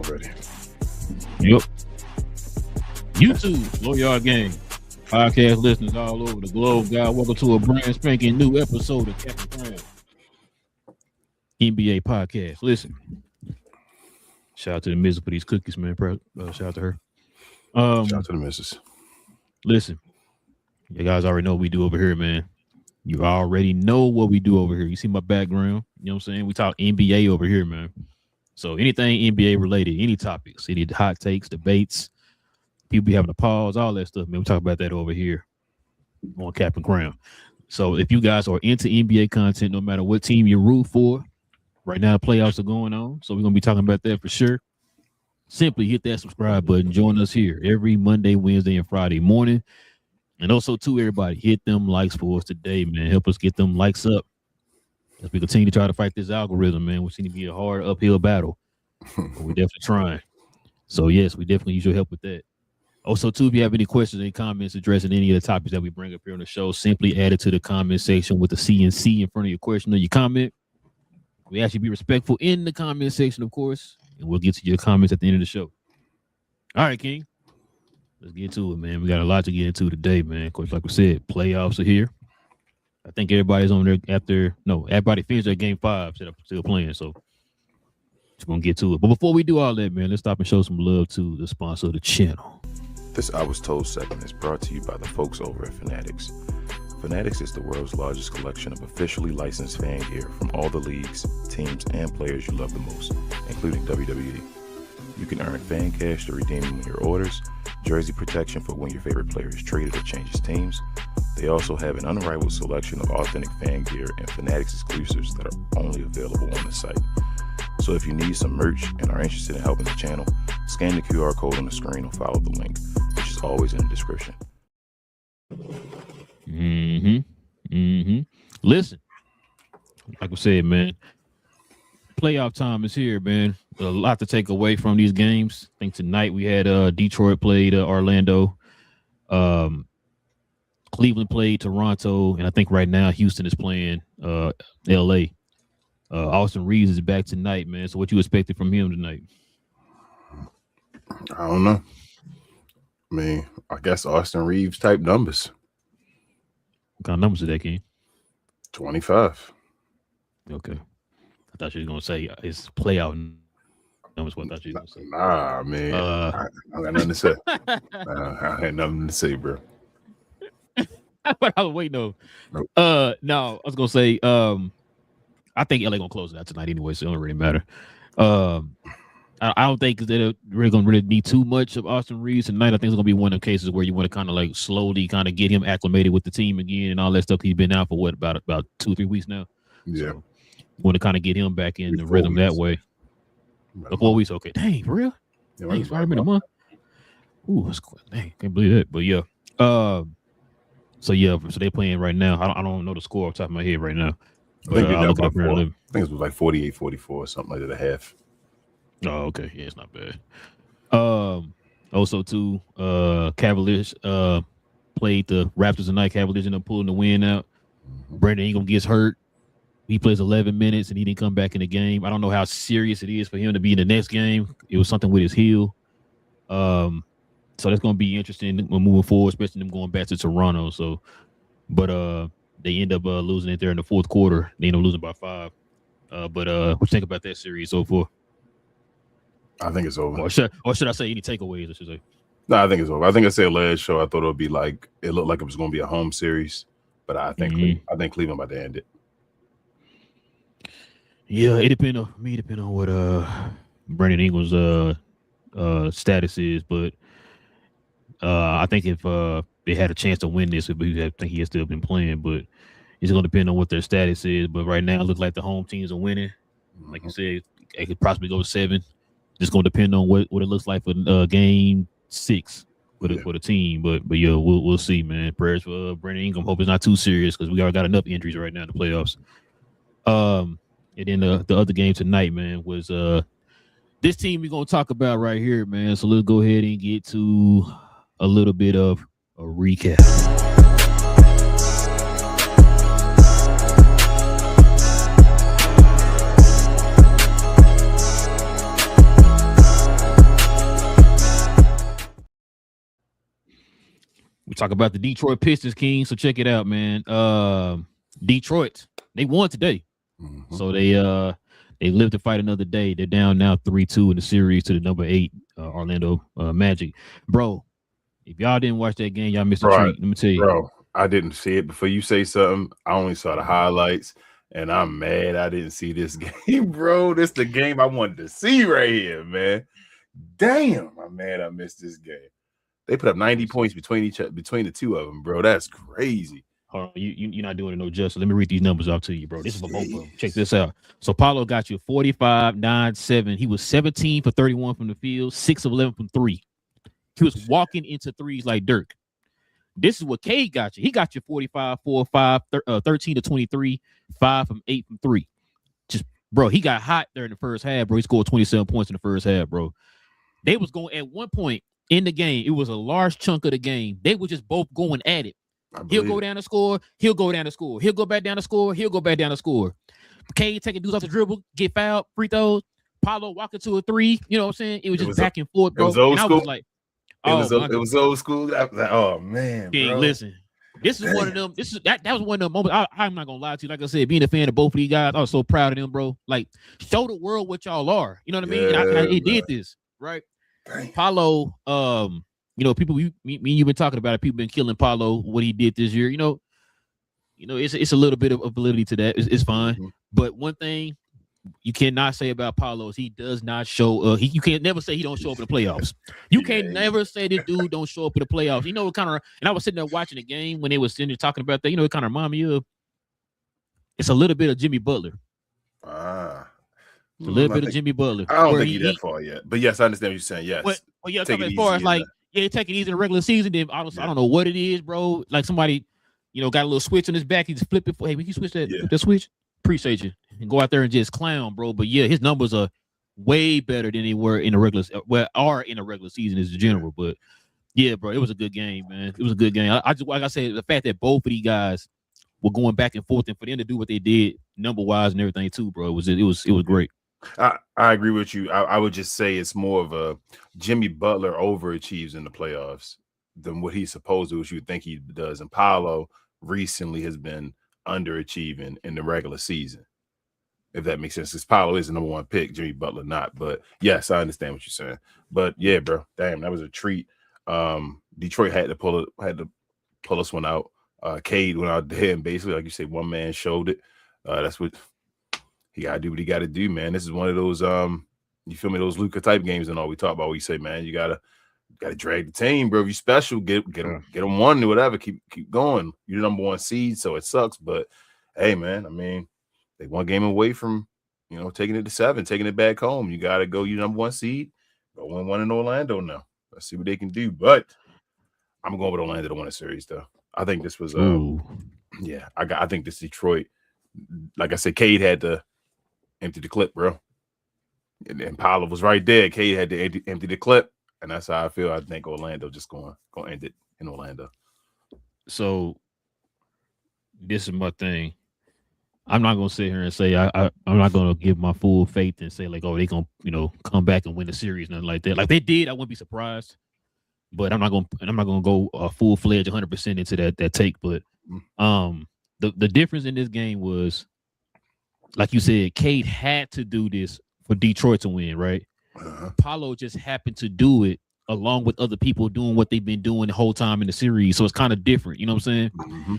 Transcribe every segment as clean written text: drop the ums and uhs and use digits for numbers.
already. Yep. YouTube, Low Yard Game. Podcast listeners all over the globe, guys. Welcome to a brand spanking new episode of Captain Crown NBA Podcast. Listen, shout out to the missus for these cookies, man. Shout out to her. Shout out to the missus. Listen, you guys already know what we do over here, man. You already know what we do over here. You see my background. You know what I'm saying? We talk NBA over here, man. So anything NBA related, any topics, any hot takes, debates, people be having a pause, all that stuff, man. We talk about that over here on Cap and Crown. So if you guys are into NBA content, no matter what team you root for, right now playoffs are going on. So we're going to be talking about that for sure. Simply hit that subscribe button. Join us here every Monday, Wednesday, and Friday morning. And also, too, everybody, hit them likes for us today, man. Help us get them likes up as we continue to try to fight this algorithm, man, which seems to be a hard uphill battle. But we're definitely trying. So, yes, we definitely use your help with that. Also, too, if you have any questions, any comments addressing any of the topics that we bring up here on the show, simply add it to the comment section with the CNC in front of your question or your comment. We actually be respectful in the comment section, of course, and we'll get to your comments at the end of the show. All right, King. Let's get to it, man. We got a lot to get into today, man. Of course, like we said, playoffs are here. I think everybody's on there everybody finished their game 5, still playing, so just gonna get to it. But before we do all that, man, let's stop and show some love to the sponsor of the channel. This I Was Told segment is brought to you by the folks over at Fanatics. Fanatics is the world's largest collection of officially licensed fan gear from all the leagues, teams, and players you love the most, including WWE. You can earn fan cash to redeem them in your orders, jersey protection for when your favorite player is traded or changes teams. They also have an unrivaled selection of authentic fan gear and Fanatics exclusives that are only available on the site. So if you need some merch and are interested in helping the channel, scan the QR code on the screen or follow the link, which is always in the description. Listen, like I said, man, playoff time is here, man. A lot to take away from these games. I think tonight we had Detroit played Orlando, Cleveland played Toronto, and I think right now Houston is playing LA. Austin Reeves is back tonight, man. So what you expected from him tonight? I don't know. I mean, I guess Austin Reeves type numbers. What kind of numbers is that, King? 25. Okay. I thought you were going to say it's playoff numbers. What I thought you were going to say. Nah, man. I got nothing to say. I had nothing to say, bro. I was waiting on. Nope. No, I was going to say, I think LA going to close it out tonight anyway, so it don't really matter. I don't think they're really going to really need too much of Austin Reeves tonight. I think it's going to be one of the cases where you want to kind of like slowly kind of get him acclimated with the team again and all that stuff. He's been out for about 2-3 weeks now. Yeah. So you want to kind of get him back in the rhythm that way. 4 weeks, okay. Dang, for real? Yeah, dang, it's already been a month. Ooh, that's cool. Dang, can't believe that. But yeah. So they're playing right now. I don't know the score off the top of my head right now. I think it was like 48-44 or something like that at half. Oh, okay. Yeah, it's not bad. Also, too, Cavaliers played the Raptors tonight. Cavaliers ended up pulling the win out. Brandon Ingram gets hurt. He plays 11 minutes, and he didn't come back in the game. I don't know how serious it is for him to be in the next game. It was something with his heel. So that's going to be interesting moving forward, especially them going back to Toronto. So, but they end up losing it there in the fourth quarter. They end up losing by 5. But what you think about that series so far? I think it's over. Or should I say any takeaways? I should say. No, I think it's over. I think I said last show I thought it would be like it looked like it was going to be a home series, but I think Cleveland about to end it. Yeah, it depends on what Brandon Ingram's status is, but I think if they had a chance to win this, I think he has still been playing, but it's going to depend on what their status is. But right now, it looks like the home teams are winning. Like you said, it could possibly go to 7. Just going to depend on what it looks like for game 6 for the team. But yeah, we'll see, man. Prayers for Brandon Ingram. Hope it's not too serious because we already got enough injuries right now in the playoffs. And then the other game tonight, man, was this team we're going to talk about right here, man. So let's go ahead and get to a little bit of a recap. talk about the Detroit Pistons, King. So check it out, man. Detroit, they won today. So they live to fight another day. They're down now 3-2 in the series to the number 8 Orlando Magic. Bro, if y'all didn't watch that game, y'all missed a treat. Let me tell you. Bro, I didn't see it. Before you say something, I only saw the highlights, and I'm mad I didn't see this game, bro. This the game I wanted to see right here, man. Damn, I'm mad I missed this game. They put up 90 points between the two of them, bro. That's crazy. Hold on, you're not doing it no justice. Let me read these numbers off to you, bro. This is for both of them. Check this out. So Paulo got you 45, 9, 7. He was 17 for 31 from the field, 6 of 11 from 3. He was walking into threes like Dirk. This is what Cade got you. He got you 45, 4, 5, 13 to 23, 5 from 8 from 3. Just, bro, he got hot there in the first half, bro. He scored 27 points in the first half, bro. They was going at one point in the game. It was a large chunk of the game. They were just both going at it. He'll go down to score. He'll go down to score. He'll go back down to score. He'll go back down to score. Cade taking dudes off the dribble, get fouled, free throws. Paulo walking to a 3. You know what I'm saying? It was just back and forth, bro. It was old and school. I was like, it was old school. Oh man, King, bro. listen. This is one of them. That was one of them moments. I'm not gonna lie to you. Like I said, being a fan of both of these guys, I was so proud of them, bro. Like, show the world what y'all are. You know what I mean? And he did this, right? Dang. Paulo, you know, people, me and you've been talking about it. People been killing Paulo, what he did this year. You know, it's a little bit of validity to that. It's fine. Mm-hmm. But one thing you cannot say about Paulo is he does not show. You can't never say he don't show up in the playoffs. You can't never say this dude don't show up in the playoffs. You know, it kind of. And I was sitting there watching the game when they was sitting there talking about that. You know, it kind of reminded me of. It's a little bit of Jimmy Butler. It's a little bit of Jimmy Butler. I don't think he's that far yet. But yes, I understand what you're saying. Yes. Well, yeah, as far as like, take it easy in the regular season. Then I don't know what it is, bro. Like somebody, got a little switch on his back. He just flip it. Hey, we can switch that. Flip that switch. Appreciate you. And go out there and just clown, bro. But yeah, his numbers are way better than they were in the regular. Well, are in the regular season as a general. But yeah, bro, it was a good game, man. It was a good game. I just, like I said, the fact that both of these guys were going back and forth, and for them to do what they did, number wise and everything too, bro, it was great. I agree with you. I would just say it's more of a Jimmy Butler overachieves in the playoffs than what he's supposed to, which you would think he does. And Paulo recently has been underachieving in the regular season, if that makes sense. Because Paulo is the number one pick, Jimmy Butler not. But yes, I understand what you're saying. But yeah, bro, damn, that was a treat. Detroit had to pull us one out. Cade went out there and basically, like you say, one man showed it. That's what he gotta do. What he gotta do, man. This is one of those you feel me, those Luka type games and all we talk about. We say, man, you gotta drag the team, bro. If you special, get them one or whatever. Keep going. You're the number one seed, so it sucks. But hey, man, I mean, they one game away from taking it to 7, taking it back home. You gotta go. You number one seed. Go win one in Orlando now. Let's see what they can do. But I'm going with Orlando to win a series, though. I think this was I think this Detroit. Like I said, Cade had to empty the clip, bro. And Paulo was right there. Cade had to empty the clip. And that's how I feel. I think Orlando just going to end it in Orlando. So this is my thing. I'm not going to sit here and say I'm not going to give my full faith and say like, oh, they going to come back and win the series, nothing like that. Like they did, I wouldn't be surprised. But I'm not going to go full fledged 100% into that take. But the difference in this game was, like you said, Cade had to do this for Detroit to win, right? Paulo just happened to do it along with other people doing what they've been doing the whole time in the series. So it's kind of different, you know what I'm saying? Mm-hmm.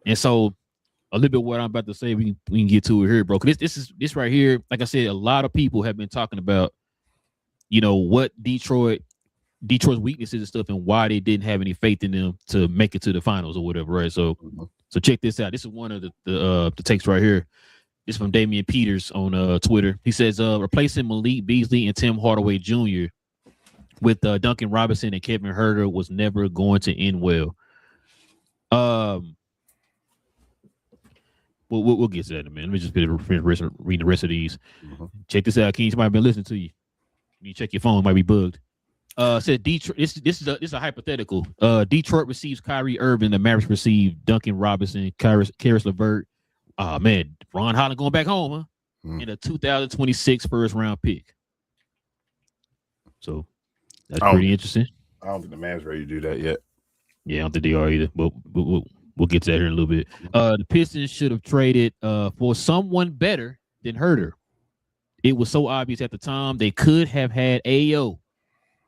And so a little bit of what I'm about to say, we can get to it here, bro. Because this right here, like I said, a lot of people have been talking about, what Detroit's weaknesses and stuff and why they didn't have any faith in them to make it to the finals or whatever, right? So check this out. This is one of the takes right here. This is from Damian Peters on Twitter. He says, replacing Malik Beasley and Tim Hardaway Jr. with Duncan Robinson and Kevin Huerter was never going to end well. We'll get to that in a minute. Let me just read the rest of these. Check this out, King. Somebody been listening to you. You check your phone, it might be bugged. Said Detroit. This is a hypothetical. Detroit receives Kyrie Irving. The Mavericks receive Duncan Robinson, Karis LeVert. Man, Ron Holland going back home, huh? And a 2026 first round pick. So that's pretty interesting. I don't think the man's ready to do that yet. Yeah, I don't think they are either. But we'll get to that here in a little bit. The Pistons should have traded for someone better than Herter. It was so obvious at the time they could have had AO.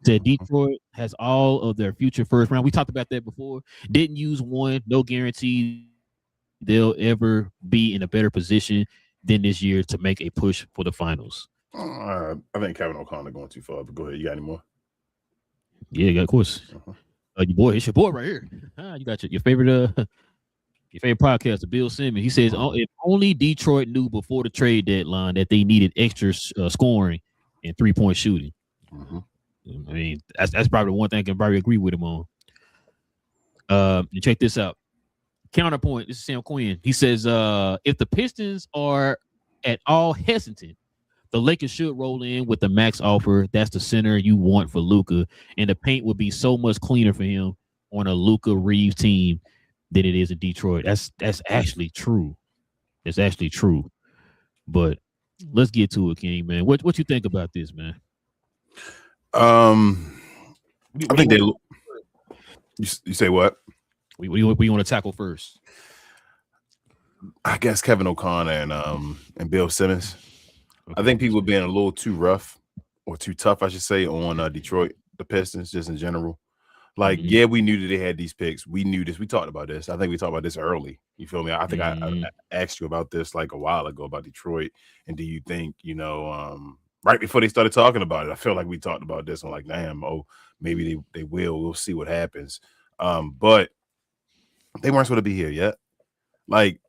Said Detroit has all of their future first round. We talked about that before. Didn't use one. No guarantee they'll ever be in a better position than this year to make a push for the finals. I think Kevin O'Connor going too far, but go ahead. You got any more? Yeah, of course. Your boy, it's your boy right here. You got your favorite your favorite podcaster, Bill Simmons. He says if only Detroit knew before the trade deadline that they needed extra scoring and 3-point shooting. I mean, that's probably the one thing I can probably agree with him on. And check this out. Counterpoint. This is Sam Quinn. He says if the Pistons are at all hesitant, the Lakers should roll in with the max offer. That's the center you want for Luka, and the paint would be so much cleaner for him on a Luka Reeves team than it is in Detroit. That's actually true. It's actually true. But let's get to it, King, man. What you think about this, man? I think they. You say what? We want to tackle first. I guess Kevin O'Connor and Bill Simmons. Okay. I think people being a little too rough or too tough, I should say, on Detroit, the Pistons, just in general. Like, yeah, we knew that they had these picks. We knew this. We talked about this. I think we talked about this early. You feel me? I think I asked you about this like a while ago about Detroit. And do you think, right before they started talking about it, I feel like we talked about this. I'm like, damn, maybe they will. We'll see what happens. But they weren't supposed to be here yet. Like,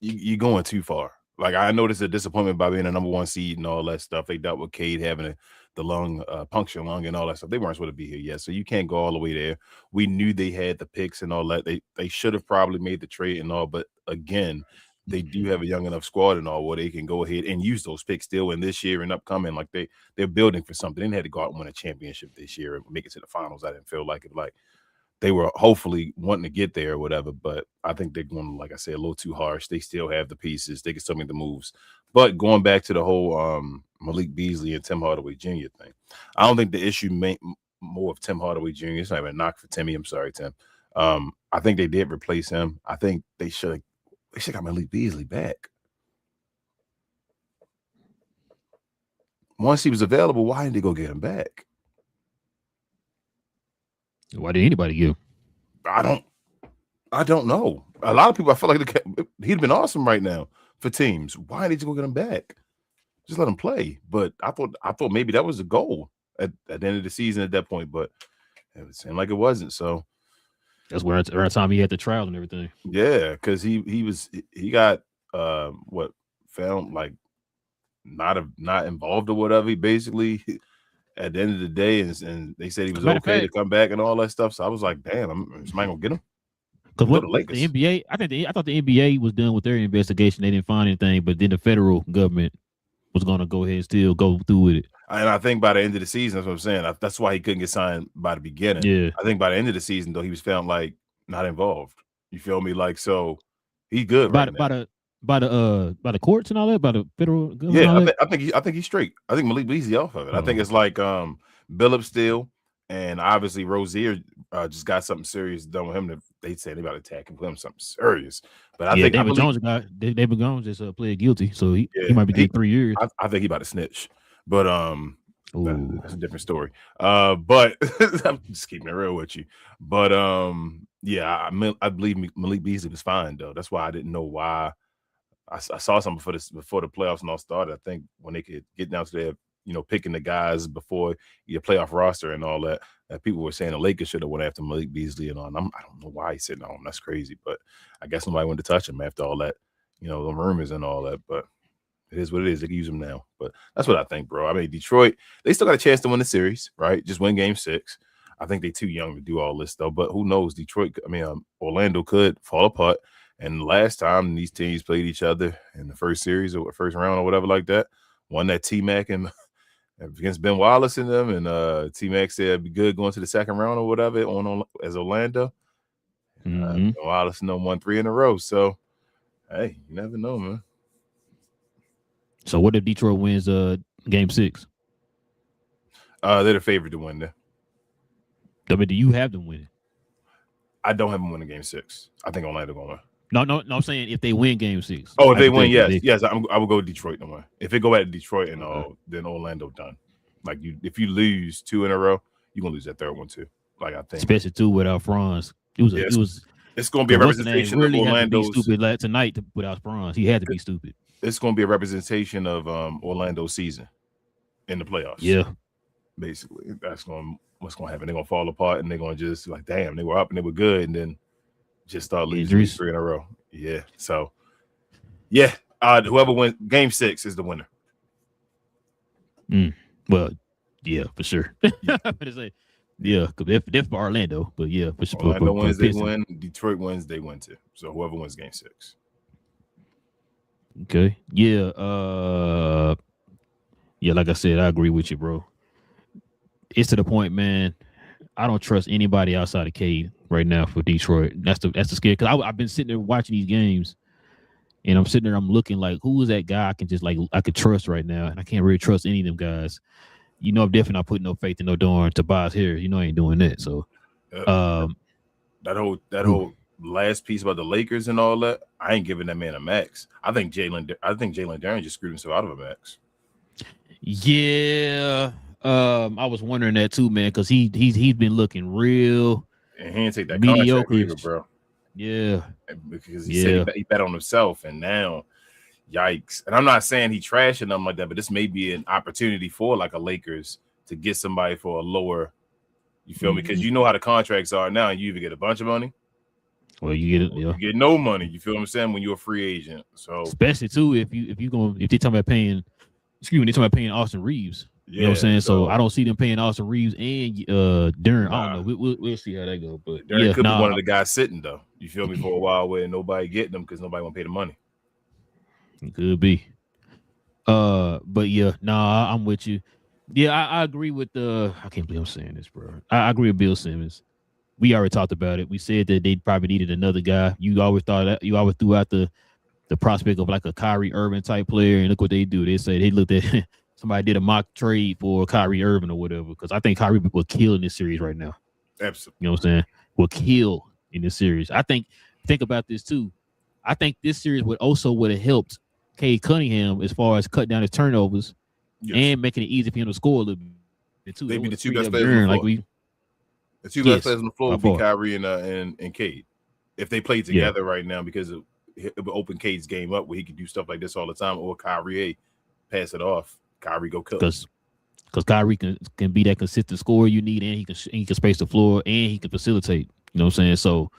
you're going too far. Like, I noticed a disappointment by being a number one seed and all that stuff. They dealt with Cade having the lung, puncture lung and all that stuff. They weren't supposed to be here yet. So you can't go all the way there. We knew they had the picks and all that. They should have probably made the trade and all. But again, they do have a young enough squad and all where they can go ahead and use those picks still in this year and upcoming. Like they're building for something. They didn't have to go out and win a championship this year and make it to the finals. I didn't feel like it. Like, they were hopefully wanting to get there or whatever, but I think they're going, like I said, a little too harsh. They still have the pieces. They can still make the moves. But going back to the whole Malik Beasley and Tim Hardaway Jr. thing, I don't think the issue more of Tim Hardaway Jr. It's not even a knock for Timmy. I'm sorry, Tim. I think they did replace him. I think they should have got Malik Beasley back. Once he was available, why didn't they go get him back? Why did anybody give? I don't know. A lot of people, I feel like he'd been awesome right now for teams. Why did you go get him back? Just let him play. But I thought maybe that was the goal at the end of the season at that point. But it seemed like it wasn't. So that's where around the time he had the trial and everything. Yeah, because he got found like not involved or whatever. He basically. At the end of the day, and they said he was okay to come back and all that stuff. So I was like, damn, somebody gonna get him? Because what the NBA, I thought the NBA was done with their investigation. They didn't find anything, but then the federal government was gonna go ahead and still go through with it. And I think by the end of the season, that's what I'm saying. That's why he couldn't get signed by the beginning. Yeah, I think by the end of the season, though, he was found like not involved. You feel me? Like, so he's good by the courts and all that, by the federal government. Yeah, I think he's straight. I think Malik Beasley off of it. I think it's like Billups still, and obviously Rozier just got something serious done with him. They said they about to attack him for him something serious. But I think David Jones just pled guilty, so he might be getting 3 years. I think he about to snitch, but that's a different story. But I'm just keeping it real with you. But I believe Malik Beasley was fine though. That's why I didn't know why. I saw something before the playoffs and all started. I think when they could get down to their, picking the guys before your playoff roster and all that people were saying the Lakers should have went after Malik Beasley and all. And I don't know why he said no. That's crazy, but I guess nobody wanted to touch him after all that, the rumors and all that. But it is what it is. They can use him now. But that's what I think, bro. I mean, Detroit, they still got a chance to win the series, right? Just win Game 6. I think they're too young to do all this though. But who knows? Orlando could fall apart. And last time these teams played each other in the first series or first round or whatever like that, won that T-Mac and against Ben Wallace and them, and T-Mac said it'd be good going to the second round or whatever as Orlando. Ben Wallace won 3 in a row. So, hey, you never know, man. So what if Detroit wins Game 6? They're the favorite to win there. I mean, do you have them winning? I don't have them winning Game 6. I think Orlando going to win. No. I'm saying if they win Game 6. Oh, if they win, yes. I will go Detroit to win. If it go at Detroit and then Orlando done. Like if you lose 2 in a row, you're gonna lose that third one too. Like I think, especially 2 without Franz. It's going to be a representation really of Orlando's. Had to be stupid tonight without Franz. He had to be stupid. It's going to be a representation of Orlando's season in the playoffs. Yeah, basically, what's going to happen. They're going to fall apart, and they're going to just like, damn, they were up and they were good, and then just start losing 3 in a row. Yeah. So, yeah, whoever wins Game 6 is the winner. Well, yeah, for sure. Yeah, because they're for Orlando, but yeah, for sure. Orlando wins, they win. Detroit wins, they win too. So whoever wins Game 6. Okay. Yeah. Yeah. Like I said, I agree with you, bro. It's to the point, man. I don't trust anybody outside of Cade right now for Detroit. That's the scare. Because I've been sitting there watching these games, and I'm sitting there, I'm looking like, who is that guy I could trust right now, and I can't really trust any of them guys. I'm definitely not putting no faith in no darn Tobias here. I ain't doing that. So, that whole last piece about the Lakers and all that, I ain't giving that man a max. I think Jalen Duren just screwed himself out of a max. Yeah, I was wondering that too, man, because he's been looking real. And he didn't take that mediocre, contract either, bro. Yeah, because he said he bet on himself, and now. Yikes. And I'm not saying he trashing them like that, but this may be an opportunity for like a Lakers to get somebody for a lower, you feel me? Because you know how the contracts are now, and you either get a bunch of money, well, you get it, you get no money. You feel what I'm saying? When you're a free agent. So especially too, if they talking about paying, they talking about paying Austin Reeves. You know what I'm saying? So I don't see them paying Austin Reeves and Duren. I don't know. We'll see how that goes. But Duren could be one of the guys sitting though. You feel me? For a while where nobody getting them because nobody want to pay the money. It could be. But yeah, I'm with you. Yeah, I agree with I can't believe I'm saying this, bro. I agree with Bill Simmons. We already talked about it. We said that they probably needed another guy. You always threw out the prospect of like a Kyrie Irving type player, and look what they do. They say they looked at somebody did a mock trade for Kyrie Irving or whatever, because I think Kyrie will kill in this series right now. Absolutely. You know what I'm saying? Will kill in this series. I think about this too. I think this series would have helped Cade Cunningham as far as cut down his turnovers and making it easy for him to score a little bit too. They'd be the two best players on the floor. The two best players on the floor would be Kyrie and Cade. If they played together right now, because it would open Cade's game up where he could do stuff like this all the time, or Kyrie pass it off. Kyrie go cook. Because Kyrie can be that consistent scorer you need, and he can space the floor, and he can facilitate. You know what I'm saying? So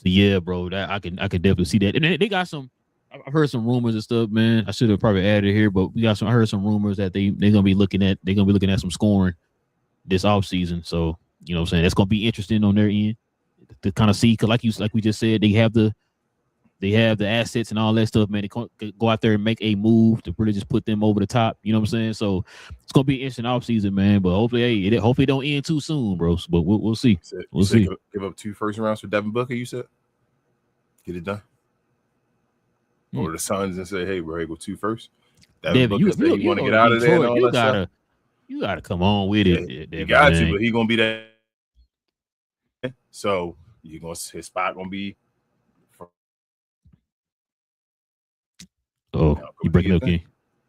yeah, bro, that I can definitely see that. And they got some. I've heard some rumors and stuff, man. I should have probably added it here, but I heard some rumors that they're gonna be looking at some scoring this offseason. So you know what I'm saying, that's gonna be interesting on their end to kind of see, because like we just said, they have the assets and all that stuff, man. They go out there and make a move to really just put them over the top. You know what I'm saying? So it's gonna be an interesting offseason, man. But hopefully, it don't end too soon, bro. But we'll see. We'll see. Give up 2 first rounds for Devin Booker, you said? Get it done. Or the Suns and say, hey, we're able 2 first. Devin, you want to get out of there and all that. You gotta come on with it. Devin, you got to, but he gonna be there. So his spot gonna be. You breaking up, King?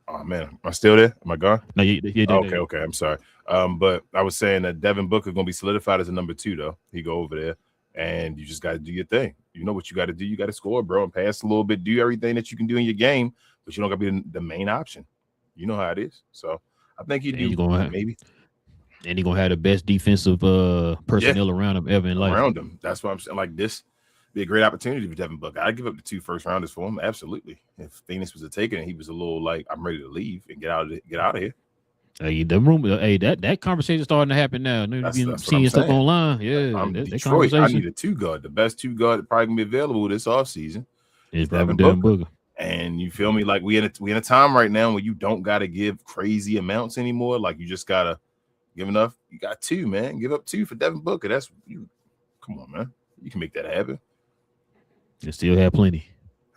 Oh man, am I still there? Am I gone? No, okay. I'm sorry. But I was saying that Devin Booker gonna be solidified as a number 2, though. He go over there, and you just got to do your thing. You know what you got to do. You got to score, bro, and pass a little bit. Do everything that you can do in your game, but you don't got to be the main option. You know how it is. So I think you do. Maybe. And he's gonna have the best defensive personnel around him ever in life. Around him. That's why I'm saying, like, this be a great opportunity for Devin Booker. I'd give up the 2 first rounders for him. Absolutely. If Phoenix was a taker and he was a little like, I'm ready to leave and get out of here. Hey, that conversation starting to happen now. That's seeing stuff online. Yeah, Detroit. I need a 2 guard. The best 2 guard that probably gonna be available this offseason is Devin Booker. And you feel me? Like we in a time right now where you don't gotta give crazy amounts anymore. Like you just gotta give enough. You got 2, man. Give up 2 for Devin Booker. That's you. Come on, man. You can make that happen. You still have plenty.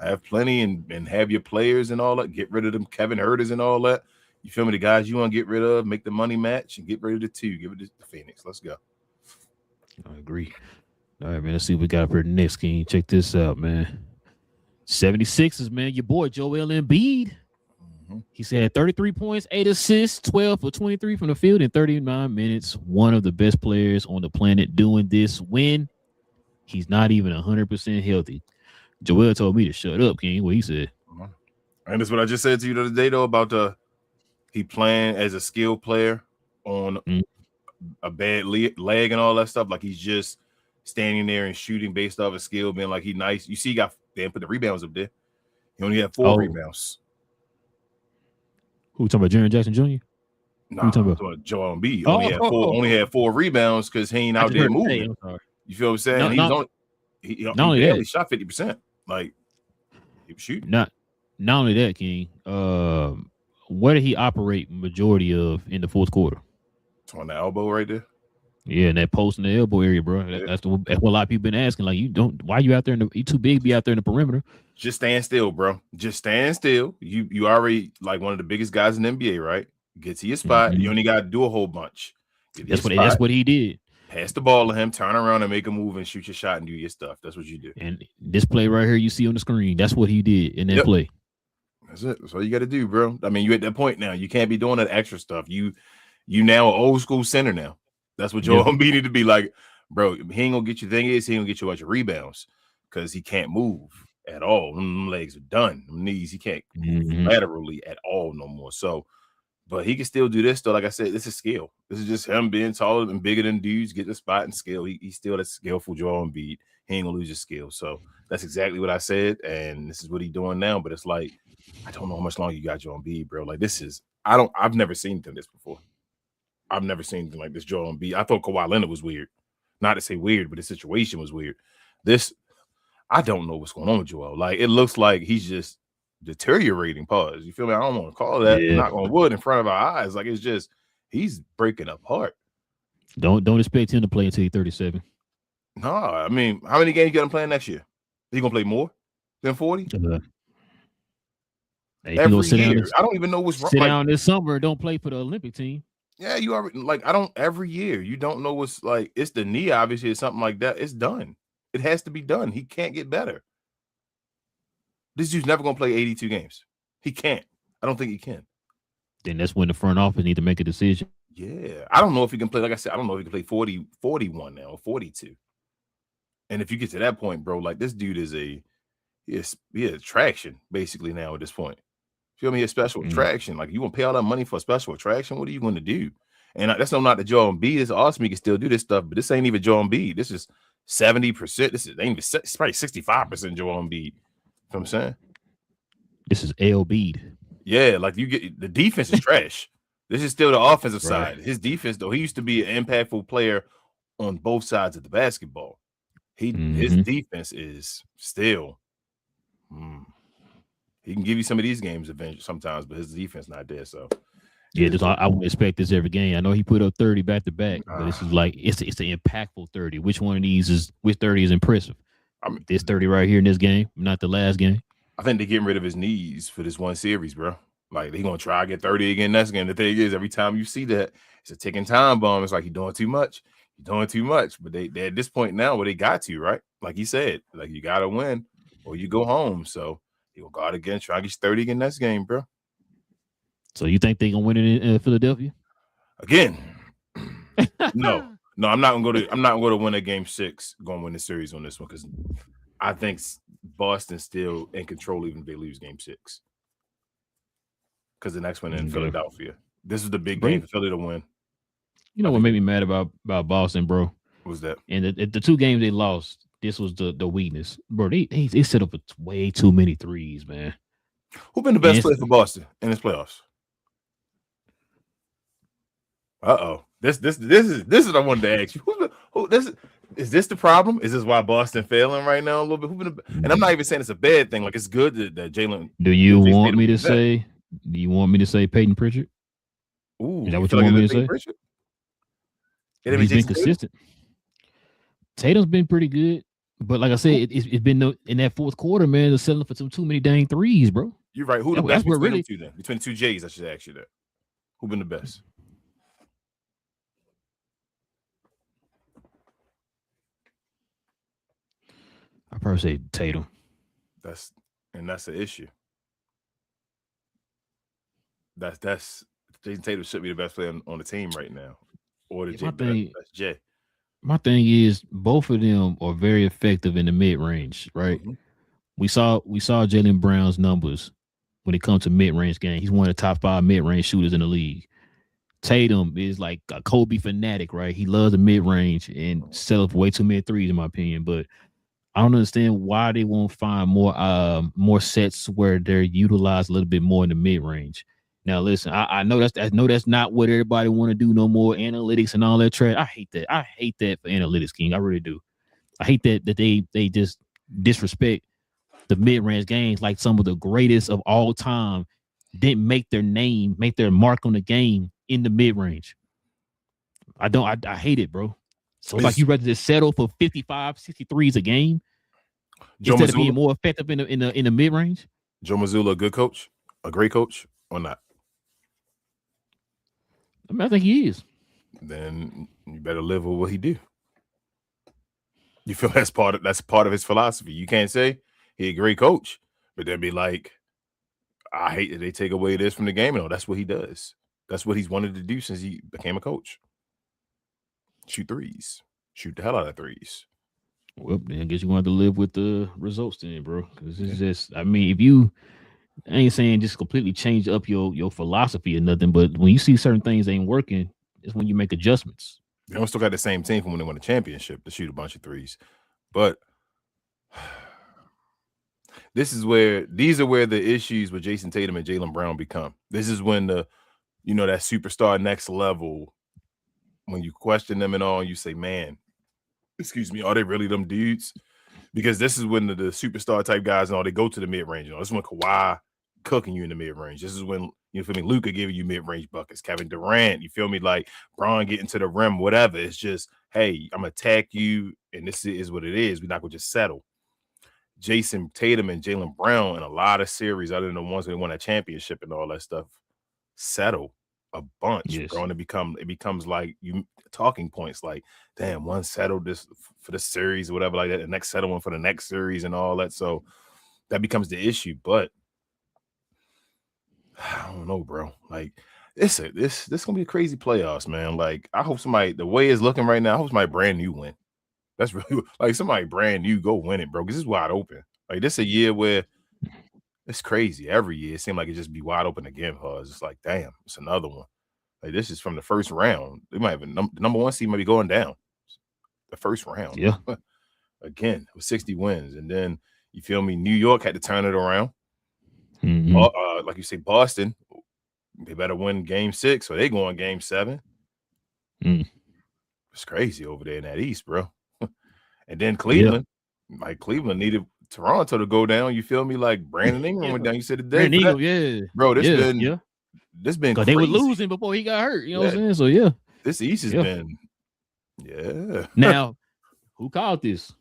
Have plenty and have your players and all that. Get rid of them Kevin Huerters and all that. You feel me? The guys you want to get rid of, make the money match and get rid of the 2. Give it to Phoenix. Let's go. I agree. All right, man. Let's see what we got for next. King, check this out, man. 76ers, man. Your boy Joel Embiid. He said 33 points, 8 assists, 12 for 23 from the field in 39 minutes. One of the best players on the planet doing this when he's not even 100% healthy. Joel told me to shut up, King. What he said. And that's what I just said to you the other day, though, about he playing as a skilled player on a bad leg and all that stuff. Like he's just standing there and shooting based off his skill, being like he nice. You see, they put the rebounds up there. He only had 4 rebounds. Who talking about Jaren Jackson Jr.? Nah, I'm talking about Joel Embiid. Only had 4 rebounds because he ain't out there moving. You feel what I'm saying? He barely shot 50%. Like he was shooting. Not only that, King. Where did he operate majority of in the fourth quarter? It's on the elbow right there. Yeah, and that post in the elbow area, bro. That's what a lot of people been asking. Like, why you out there? You too big to be out there in the perimeter. Just stand still, bro. Just stand still. You already like one of the biggest guys in the NBA, right? Get to your spot. You only got to do a whole bunch. That's what he did. Pass the ball to him, turn around and make a move and shoot your shot and do your stuff. That's what you do. And this play right here you see on the screen, that's what he did in that play. That's it. That's all you got to do, bro. I mean, you at that point now. You can't be doing that extra stuff. You now an old school center now. That's what Joel Embiid need to be like, bro. He ain't gonna get you. Thing is, he ain't gonna get you a bunch of rebounds because he can't move at all. Them legs are done. Them knees, he can't move laterally at all no more. So, but he can still do this though. Like I said, this is skill. This is just him being taller and bigger than dudes, getting the spot and skill. He's still that skillful Joel Embiid. He ain't gonna lose his skill. So that's exactly what I said, and this is what he's doing now. But it's like, I don't know how much longer you got Joel Embiid, bro. Like this is, I've never seen this before. I've never seen anything like this Joel Embiid. I thought Kawhi Leonard was weird. Not to say weird, but the situation was weird. This, I don't know what's going on with Joel. Like, it looks like he's just deteriorating. Pause. You feel me? I don't want to call that. Yeah. Knock on wood in front of our eyes. Like, it's just, he's breaking apart. Don't expect him to play until he's 37. No, I mean, how many games you got him playing next year? Is he going to play more than 40? Every year. I don't even know what's wrong. Sit down this summer. Don't play for the Olympic team. Yeah, you already like every year. You don't know what's like. It's the knee, obviously, or something like that. It's done. It has to be done. He can't get better. This dude's never gonna play 82 games. He can't. I don't think he can. Then that's when the front office need to make a decision. Yeah. I don't know if he can play, like I said, I don't know if he can play 41 now or 42. And if you get to that point, bro, like this dude is he has attraction basically now at this point. Feel me? A special attraction. Like you want to pay all that money for a special attraction? What are you going to do? And that's not the Joel Embiid. It's awesome. He can still do this stuff, but this ain't even Joel Embiid. This is 70%. This is it's probably 65% Joel Embiid. You know what I'm saying? This is L Embiid. Yeah, like you get the defense is trash. This is still the offensive side. His defense, though, he used to be an impactful player on both sides of the basketball. His defense is still. He can give you some of these games eventually sometimes, but his defense not there. So yeah, I wouldn't expect this every game. I know he put up 30 back to back, but this is like it's an impactful 30. Which 30 is impressive? I mean, this 30 right here in this game, not the last game. I think they're getting rid of his knees for this one series, bro. Like they're gonna try to get 30 again next game. The thing is, every time you see that, it's a ticking time bomb. It's like you're doing too much. You're doing too much. But they at this point now where they got to, right? Like he said, like you gotta win or you go home. So he'll guard again, try to get 30 again next game, bro. So you think they're gonna win it in Philadelphia? Again. No, I'm not gonna win a game 6, gonna win the series on this one because I think Boston's still in control even if they lose game 6. Because the next one in Philadelphia. This is the big game for Philly to win. You know what made me mad about Boston, bro? What was that? And the 2 games they lost, this was the weakness. Bro, they set up way too many threes, man. Who been the best player for Boston in this playoffs? This is what I wanted to ask you. Is this the problem? Is this why Boston failing right now a little bit? And I'm not even saying it's a bad thing. Like it's good that Jalen. Do you want me to say? Do you want me to say Peyton Pritchard? Ooh, is that what you want me to say? He's been consistent. Tatum's been pretty good, but like I said, it's been in that fourth quarter, man. They're selling for too many dang threes, bro. You're right. Who the best between them two then? Between the 2 J's, I should ask you that. Who been the best? I probably say Tatum. That's the issue. That's Jason Tatum should be the best player on the team right now, or the Yeah, J. That's Jay. my thing is both of them are very effective in the mid range, right? Mm-hmm. We saw Jaylen Brown's numbers when it comes to mid range game. He's one of the top 5 mid range shooters in the league. Tatum is like a Kobe fanatic, right? He loves the mid range and sells way too many threes, in my opinion. But I don't understand why they won't find more sets where they're utilized a little bit more in the mid range. Now, listen, I know that's not what everybody want to do no more. Analytics and all that trash. I hate that. I hate that for analytics, King. I really do. I hate that they just disrespect the mid range games like some of the greatest of all time didn't make their mark on the game in the mid range. I hate it, bro. So it's like you rather just settle for 55, 63s a game instead of being more effective in the mid range. Joe Mazzulla, a good coach, a great coach, or not? I mean, I think he is. Then you better live with what he do. You feel that's part of his philosophy. You can't say he's a great coach, but they'd be like, I hate that they take away this from the game. No, that's what he does. That's what he's wanted to do since he became a coach. Shoot threes. Shoot the hell out of threes. Well, then I guess you want to live with the results then, bro. Because it's just, I mean, if you, I ain't saying just completely change up your philosophy or nothing, but when you see certain things ain't working, it's when you make adjustments. They don't still got the same team from when they won the championship to shoot a bunch of threes. But these are where the issues with Jason Tatum and Jaylen Brown become. This is when that superstar next level, when you question them and all, you say, man, excuse me, are they really them dudes? Because this is when the superstar type guys and all, they go to the mid-range. This is when Kawhi cooking you in the mid-range. This is when, you feel me, Luka giving you mid-range buckets. Kevin Durant, you feel me, like Bron getting to the rim, whatever. It's just, hey, I'm going to attack you, and this is what it is. We're not going to just settle. Jason Tatum and Jaylen Brown in a lot of series, other than the ones that won that championship and all that stuff, settle a bunch, yes, bro. And it becomes like you talking points like, damn, one settled this for the series or whatever like that, the next settle one for the next series and all that. So that becomes the issue. But I don't know, bro. Like this gonna be a crazy playoffs, man. Like I hope somebody, the way it's looking right now, I hope somebody brand new win. That's really like somebody brand new go win it, bro. Because this is wide open. Like this is a year where it's crazy. Every year it seemed like it just be wide open again for us. It's like, damn, it's another one. Like this is from the first round. They might have the number one seed might be going down. The first round. Yeah. Again, with 60 wins. And then you feel me, New York had to turn it around. Mm-hmm. Like you say, Boston, they better win game 6 or they go on game 7. It's crazy over there in that East, bro. And then Cleveland, like Cleveland needed Toronto to go down. You feel me? Like Brandon Ingram went down. You said today, Brandon Ingram, bro. This been because they were losing before he got hurt. You know what I'm saying? So yeah, this East has been, Now, who called this?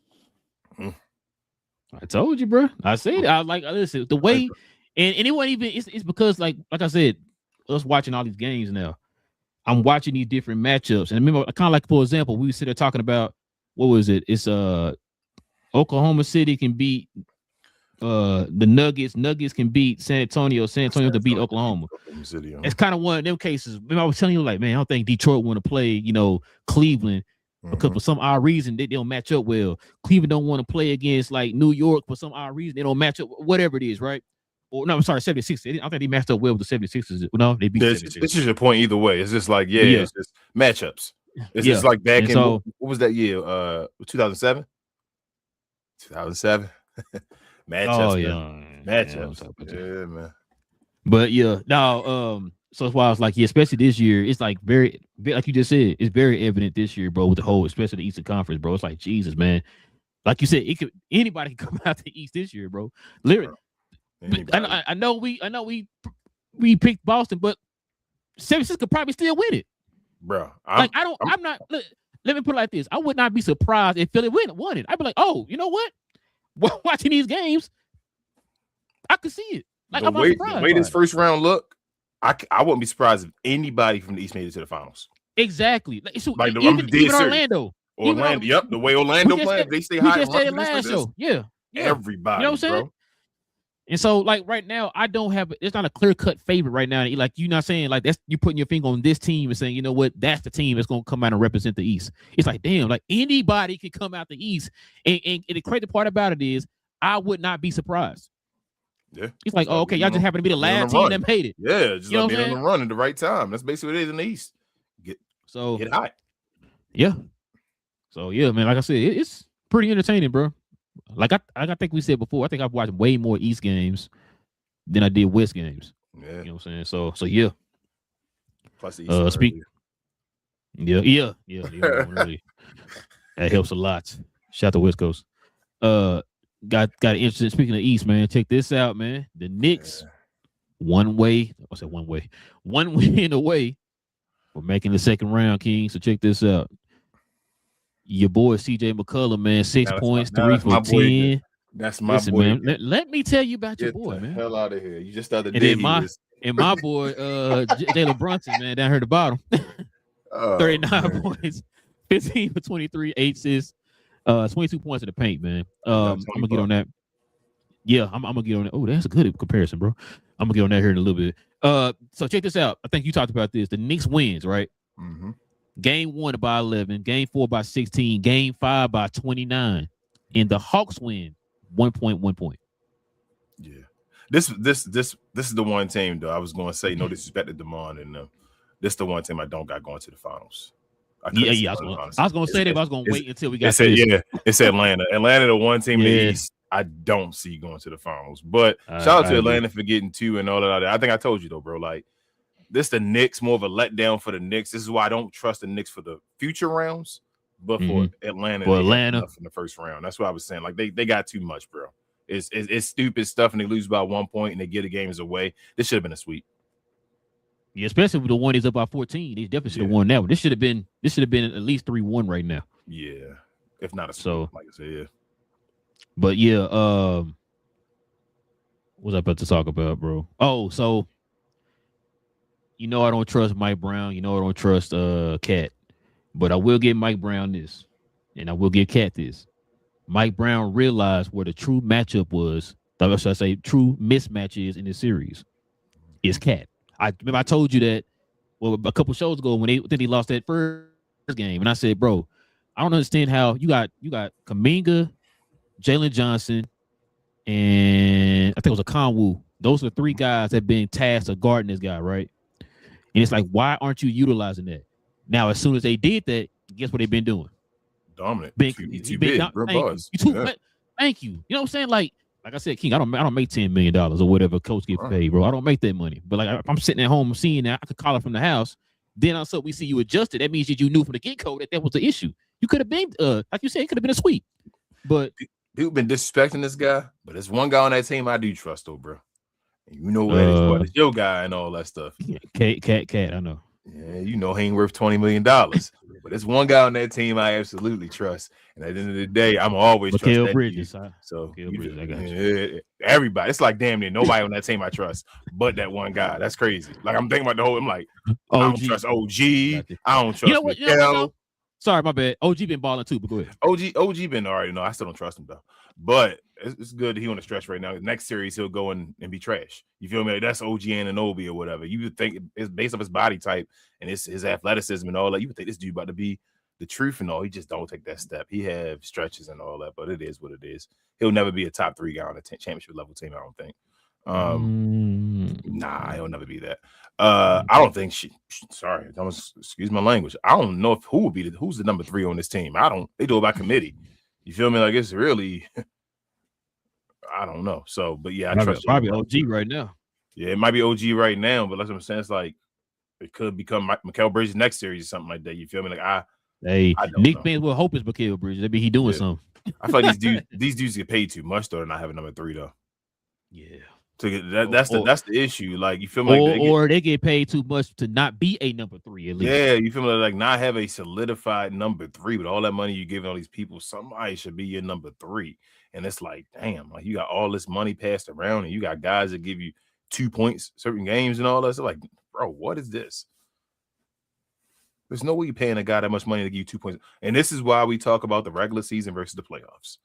I told you, bro. I said I like listen the way, and it wasn't even. It's because like I said, us watching all these games now. I'm watching these different matchups, and I remember kind of like for example, we sit there talking about what was it? It's Oklahoma City can beat the Nuggets. Nuggets can beat San Antonio. San Antonio can beat Oklahoma. City, It's kind of one of them cases. I was telling you, like, man, I don't think Detroit want to play, Cleveland because for some odd reason they don't match up well. Cleveland don't want to play against like New York for some odd reason. They don't match up, whatever it is, right? Or no, I'm sorry, 76ers. I think they matched up well with the 76ers. No, they beat the 76ers. This is your point either way. It's just like, it's just matchups. It's just like back in, what was that year? 2007? 2007. Matchups. Matchups. Yeah, man. But so that's why I was like, especially this year, it's like very, like you just said, it's very evident this year, bro, with the whole, especially the Eastern Conference, bro. It's like, Jesus, man. Like you said, anybody can come out the East this year, bro. Literally. I know we picked Boston, but 76 could probably still win it, bro. I'm not. Let me put it like this: I would not be surprised if Philly won it. I'd be like, oh, you know what? Watching these games, I could see it. Like the way this first round look, I wouldn't be surprised if anybody from the East made it to the finals. Exactly. So like even Orlando. Orlando. Yep, the way Orlando playing, they stay high. We just said it last show. Yeah. Everybody, you know what I'm saying? bro. And so, like right now, I don't have. It's not a clear cut favorite right now. Like you're not saying like that's you putting your finger on this team and saying, you know what, that's the team that's gonna come out and represent the East. It's like damn, like anybody can come out the East. And the crazy part about it is, I would not be surprised. Yeah, it's like, oh, okay, y'all just happen to be the last team that made it. Yeah, just like being on the run at the right time. That's basically what it is in the East. Get hot. Yeah. So yeah, man. Like I said, it's pretty entertaining, bro. Like I think we said before, I think I've watched way more East games than I did West games. Yeah. You know what I'm saying? So yeah. Plus the East. Yeah. That helps a lot. Shout out to West Coast. Got interested. Speaking of East, man, check this out, man. The Knicks, one win away for making the second round, King. So check this out. Your boy CJ McCollum, man, 6 points, 3 for 10. That's my boy. Man. Let me tell you about your boy, man. Hell out of here. You just started digging. And my boy, Jalen Brunson, man, down here at the bottom. 39 points, 15 for 23, 8 assists, 22 points in the paint, man. I'm gonna get on that. Yeah, I'm gonna get on that. Oh, that's a good comparison, bro. I'm gonna get on that here in a little bit. So check this out. I think you talked about this. The Knicks wins, right? Mm-hmm. Game 1 by 11, game 4 by 16, game 5 by 29, and the Hawks win 1 point. Yeah, this is the one team though. I was going to say no disrespect to Damon and them. This is the one team I don't got going to the finals. I was going to say that, but I was going to wait until we got. It's Atlanta. Atlanta, the one team in the East I don't see going to the finals. But shout out to Atlanta for getting 2 and all that. I think I told you though, bro. Like. This the Knicks, more of a letdown for the Knicks. This is why I don't trust the Knicks for the future rounds, but for Atlanta, in the first round. That's what I was saying. Like they got too much, bro. It's stupid stuff, and they lose by 1 point, and they get the games away. This should have been a sweep. Yeah, especially with the one is up by 14. They definitely should have won that one. This should have been at least 3-1 right now. Yeah, if not a sweep, like I said, yeah. But yeah, what was I about to talk about, bro? Oh, so. I don't trust Mike Brown. I don't trust Cat. But I will give Mike Brown this. And I will give Cat this. Mike Brown realized where the true matchup was. Should I say true mismatch is in this series. Is Cat. I remember I told you that a couple shows ago when they lost that first game. And I said, bro, I don't understand how you got Kuminga, Jalen Johnson, and I think it was a Conwoo. Those are the 3 guys that have been tasked of guarding this guy, right? And it's like, why aren't you utilizing that? Now, as soon as they did that, guess what they've been doing? Dominant. Thank you. Thank you. You know what I'm saying? Like I said, King, I don't make $10 million or whatever coach get paid, bro. I don't make that money. But like I'm sitting at home seeing that I could call it from the house. Then also we see you adjusted. That means that you knew from the get-go that was the issue. You could have been, like you said, it could have been a sweep. But people been disrespecting this guy. But there's one guy on that team I do trust, though, bro. You know what it's your guy and all that stuff. Cat, I know. Yeah, he ain't worth $20 million. But there's one guy on that team I absolutely trust. And at the end of the day, I'm always trust that Bridges. So Bridges, I got you. Everybody. It's like damn near nobody on that team I trust but that one guy. That's crazy. Like I'm thinking about the whole. I'm like, I don't trust OG. I don't trust Mikel. Sorry, my bad. OG been balling too, but go ahead. OG been all right. No, I still don't trust him though. But it's good that he on the stretch right now. The next series he'll go and be trash. You feel me? Like, that's OG Anunoby or whatever. You would think it's based off his body type and his athleticism and all that. You would think this dude about to be the truth and all. He just don't take that step. He have stretches and all that, but it is what it is. He'll never be a top 3 guy on a championship level team. I don't think. Nah, he'll never be that. I don't think sorry, excuse my language. I don't know who's the number 3 on this team. They do it by committee. You feel me? Like it's really, I don't know. So, but yeah, I trust probably OG right now. Yeah, it might be OG right now, but like I'm saying, it's like it could become Mikel Bridges next series or something like that. You feel me? Like Nick fans will hope it's Mikel Bridges. I mean, he doing something. I feel like these dudes get paid too much though, to not have a number 3 though. Yeah. That's the issue. Like you feel me? Like they get paid too much to not be a number 3 at least. Yeah, you feel me? Like not have a solidified number 3, but all that money you giving all these people, somebody should be your number 3. And it's like, damn, like you got all this money passed around, and you got guys that give you 2 points certain games and all that. So like, bro, what is this? There's no way you're paying a guy that much money to give you 2 points. And this is why we talk about the regular season versus the playoffs.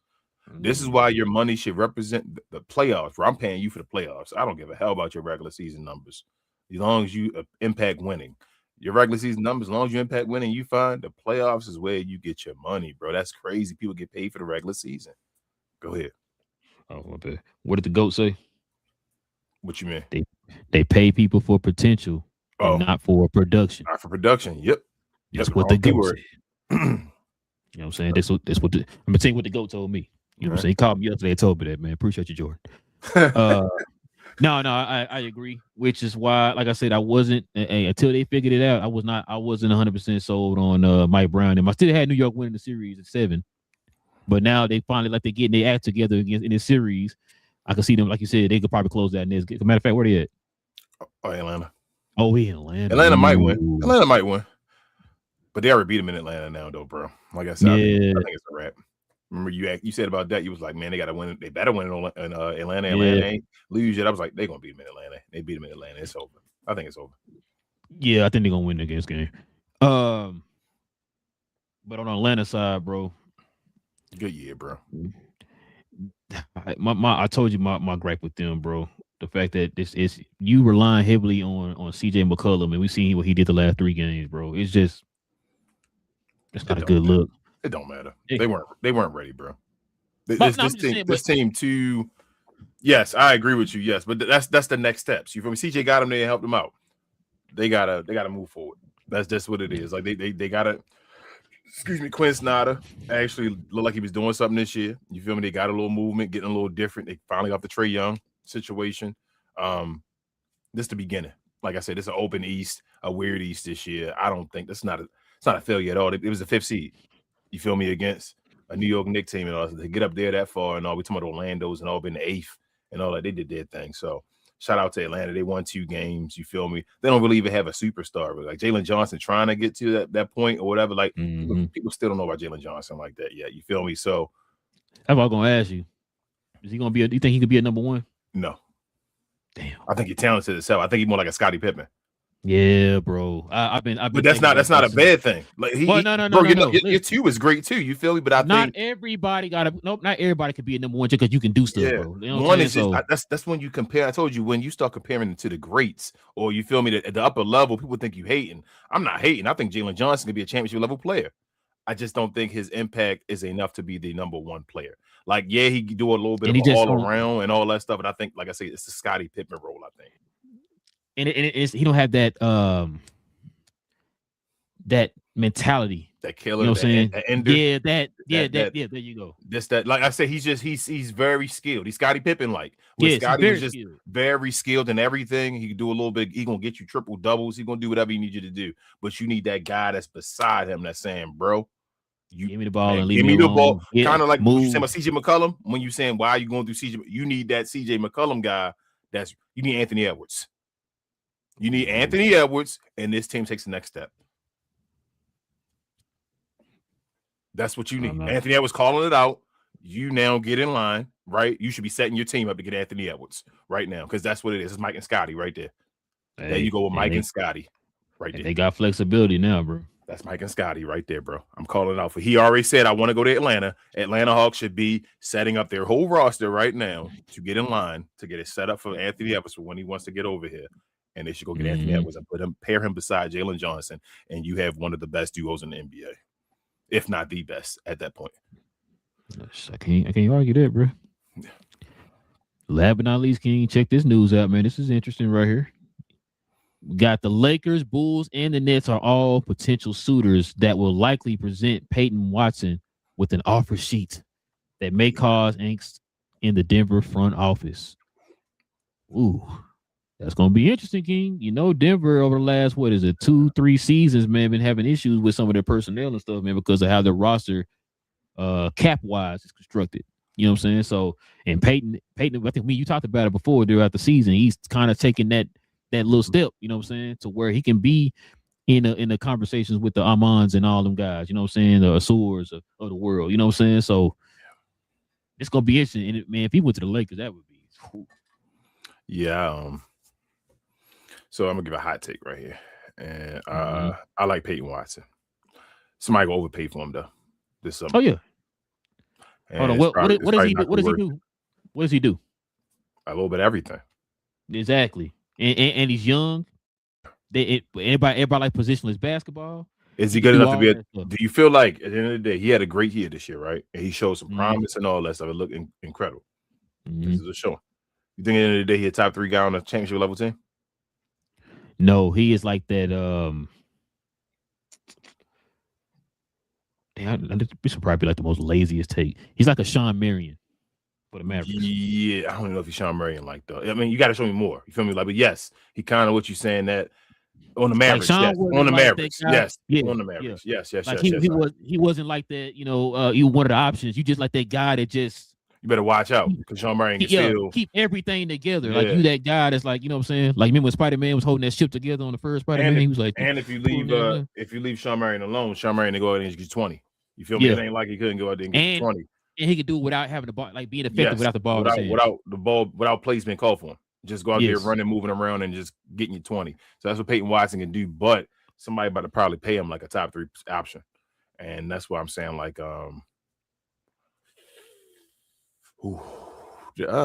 This is why your money should represent the playoffs, where I'm paying you for the playoffs. I don't give a hell about your regular season numbers. As long as you impact winning. Your regular season numbers, as long as you impact winning, you find the playoffs is where you get your money, bro. That's crazy. People get paid for the regular season. Go ahead. Oh, okay. What did the GOAT say? What you mean? They pay people for potential and not for production. Not for production. Yep. That's what the GOAT said. You know what I'm saying? That's what I'm gonna tell you what the GOAT told me. You know what I'm saying? He called me yesterday and told me that, man. Appreciate you, Jordan. No, I agree. Which is why, like I said, I wasn't until they figured it out. I wasn't 100% sold on Mike Brown. And I still had New York winning the series at 7, but now they finally they're getting their act together against in this series. I can see them, like you said, they could probably close that in this. As a matter of fact, where they at? Oh, Atlanta. Oh, we in Atlanta. Atlanta might win. Atlanta might win, but they already beat them in Atlanta now, though, bro. Like I said, I think it's a wrap. Remember you said about that, you was like, man, they got to win. They better win in Atlanta. Atlanta ain't lose yet. I was like, they're going to beat them in Atlanta. They beat them in Atlanta. It's over. I think it's over. Yeah, I think they're going to win the game. But on the Atlanta side, bro. Good year, bro. I told you my gripe with them, bro. The fact that this is you relying heavily on CJ McCollum, and we seen what he did the last 3 games, bro. It's just it's not a good look. It don't matter. They weren't ready, bro. This team too. Yes, I agree with you. Yes, but that's the next steps. You feel me? CJ got them there and helped them out. They gotta move forward. That's just what it is. Like they gotta. Excuse me, Quinn Snyder actually looked like he was doing something this year. You feel me? They got a little movement, getting a little different. They finally got the Trae Young situation. This the beginning. Like I said, it's an open East, a weird East this year. I don't think it's not a failure at all. It was a 5th seed. You feel me? Against a New York Knicks team and all. To get up there that far and all. We talking about Orlando's and all, been the 8th and all that. They did their thing. So shout out to Atlanta. They won 2 games. You feel me? They don't really even have a superstar. But like Jalen Johnson trying to get to that point or whatever. Like people still don't know about Jalen Johnson like that yet. You feel me? So I'm gonna ask you: is he gonna be? Do you think he could be a number 1? No. Damn. I think he's talented himself. I think he's more like a Scottie Pippen. Yeah, bro. I've been. But that's not a bad thing. Like no. Your 2 is great too. You feel me? But not everybody could be a number 1 just because you can do stuff, bro. You know one is just that's when you compare. I told you when you start comparing it to the greats, or you feel me, at the upper level, people think you hating. I'm not hating. I think Jalen Johnson could be a championship level player. I just don't think his impact is enough to be the number 1 player. Like, yeah, he can do a little bit of all around and all that stuff. But I think, like I say, it's the Scottie Pippen role, I think. And it's he don't have that that mentality, that killer. You know what I'm saying? There you go. That like I said, he's very skilled. He's Scottie Pippen like. Scottie was just very skilled in everything. He can do a little bit. He gonna get you triple doubles. He's gonna do whatever you need you to do. But you need that guy that's beside him that's saying, bro, you give me the ball and leave give me the ball. Yeah, kind of like what you saying about CJ McCollum. When you saying why are you going through CJ, you need that CJ McCollum guy. You need Anthony Edwards. You need Anthony Edwards, and this team takes the next step. That's what you need. Anthony Edwards calling it out. You now get in line, right? You should be setting your team up to get Anthony Edwards right now because that's what it is. It's Mike and Scotty right there. There you go with Mike and Scotty right there. They got flexibility now, bro. That's Mike and Scotty right there, bro. I'm calling it out for. He already said, I want to go to Atlanta. Atlanta Hawks should be setting up their whole roster right now to get in line to get it set up for Anthony Edwards for when he wants to get over here. And they should go get Anthony Edwards and pair him beside Jalen Johnson, and you have one of the best duos in the NBA, if not the best at that point. I can't argue that, bro. Yeah. Last but not least, King, check this news out, man. This is interesting right here. We got the Lakers, Bulls, and the Nets are all potential suitors that will likely present Peyton Watson with an offer sheet that may cause angst in the Denver front office. Ooh. That's gonna be interesting, King. You know, Denver over the last 2-3 seasons, man, been having issues with some of their personnel and stuff, man, because of how their roster, cap wise, is constructed. You know what I'm saying? So, and Peyton, I think you talked about it before throughout the season. He's kind of taking that little step, you know what I'm saying, to where he can be in the conversations with the Amons and all them guys. You know what I'm saying? The Asurs of the world. You know what I'm saying? So, it's gonna be interesting. And man, if he went to the Lakers, that would be. Yeah. So I'm gonna give a hot take right here. and I like Peyton Watson. Somebody go overpay for him though this summer. Oh yeah. And Hold on. What does he do? What does he do? What does he do? A little bit of everything. Exactly. And he's young. Everybody like positionless basketball. Is he good enough to be do you feel like at the end of the day he had a great year this year, right? And he showed some promise and all that stuff. It looked incredible. This is a show. You think at the end of the day he a top 3 guy on a championship level team? No, he is like that. This would probably be like the most laziest take. He's like a Sean Marion for the Mavericks. Yeah, I don't know if he's Sean Marion like though. I mean, you got to show me more. You feel me? Like, but yes, he kind of what you saying that on the Mavericks. Like yes. On the Mavericks. Yes. Yeah. On the Mavericks. Yeah. Yes. Like he wasn't like that. You know, you one of the options. You just like that guy that just. You better watch out because Sean Marion can still keep everything together. Yeah. Like you that guy that's like, you know what I'm saying? Like remember when Spider-Man was holding that ship together on the first Spider-Man? He was like, and if you leave Sean Marion alone, Sean Marion to go out and get 20. You feel me? It ain't like he couldn't go out there and get 20. And he could do it without having the ball, like being effective without the ball. Without plays being called for him. Just go out there running, moving around, and just getting you 20. So that's what Peyton Watson can do, but somebody about to probably pay him like a top 3 option. And that's why I'm saying like I'm shout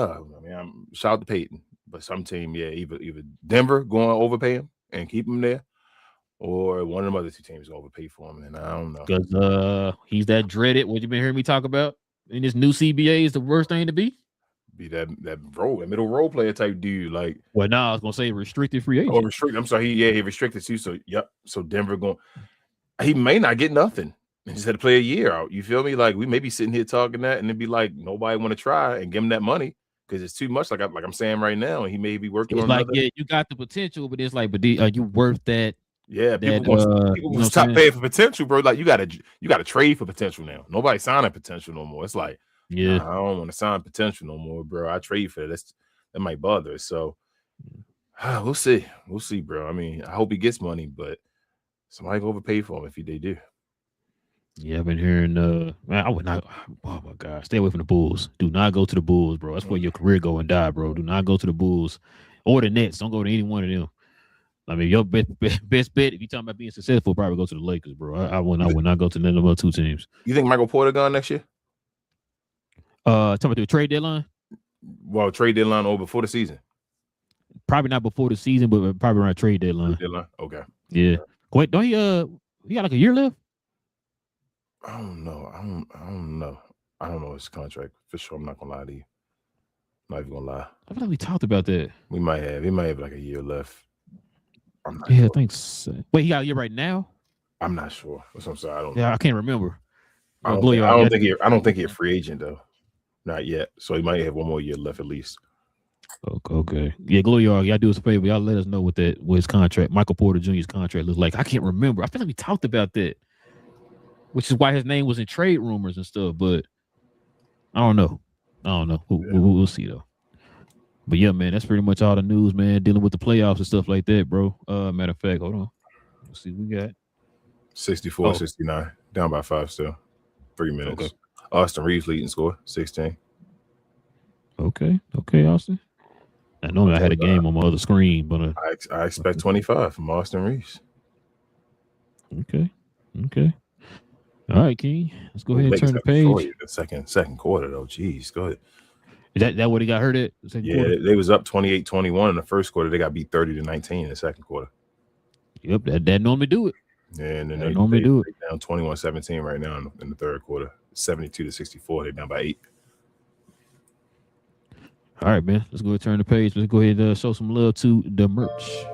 out to Peyton, but some team, either Denver going to overpay him and keep him there, or one of them other 2 teams going to overpay for him, and I don't know. Because he's that dreaded, what you been hearing me talk about in this new CBA is the worst thing to be? Be that middle role player type dude. Like, well, no, I was going to say restricted free agent. Oh, restricted. I'm sorry. He restricted too. So, yep. So Denver he may not get nothing. He just had to play a year out. You feel me? Like we may be sitting here talking that, and it'd be like nobody want to try and give him that money because it's too much. Like I'm saying right now, and he may be working on. Like you got the potential, but it's like, but are you worth that? Yeah, people stop paying for potential, bro. Like you got to trade for potential now. Nobody signing potential no more. It's like, I don't want to sign potential no more, bro. I trade for that. That might bother us. So we'll see, bro. I mean, I hope he gets money, but somebody will overpay for him if they do. Yeah, I've been hearing. Man, I would not. Oh my God, stay away from the Bulls. Do not go to the Bulls, bro. That's where your career go and die, bro. Do not go to the Bulls or the Nets. Don't go to any one of them. I mean, your best bet if you're talking about being successful, probably go to the Lakers, bro. I would not go to none of the other 2 teams. You think Michael Porter gone next year? Talking about the trade deadline. Well, trade deadline or before the season? Probably not before the season, but probably around trade deadline. Okay. Yeah. Wait, don't he got like a year left? I don't know. I don't know his contract for sure. I'm not gonna lie to you. I'm not even gonna lie. I feel like we talked about that. We might have. He might have like a year left. I'm not sure. I think so. Wait, he got a year right now? I'm not sure. I'm sorry. I don't know. Yeah, I can't remember. I don't think he's a free agent though. Not yet. So he might have 1 more year left at least. Okay. Yeah, Glory, y'all do us a favor. Y'all let us know what his contract, Michael Porter Jr.'s contract looks like. I can't remember. I feel like we talked about that, which is why his name was in trade rumors and stuff. But I don't know. We'll see though. But yeah, man, that's pretty much all the news, man. Dealing with the playoffs and stuff like that, bro. Matter of fact, hold on. Let's see, we got 64-69, down by 5 still. 3 minutes. Okay. Austin Reeves leading score, 16. Okay, Austin. I know I had a game on my other screen, but I expect 25 from Austin Reeves. Okay. All right, King. Let's go ahead and turn the page. The second quarter, though. Jeez, go ahead. Is that what he got hurt at? They was up 28-21 in the first quarter. They got beat 30-19 in the second quarter. Yep, that normally do it. Yeah, and then they normally do it. Down 21-17 right now in the third quarter. 72-64. They're down by 8. All right, man. Let's go ahead and turn the page. Let's go ahead and show some love to the merch.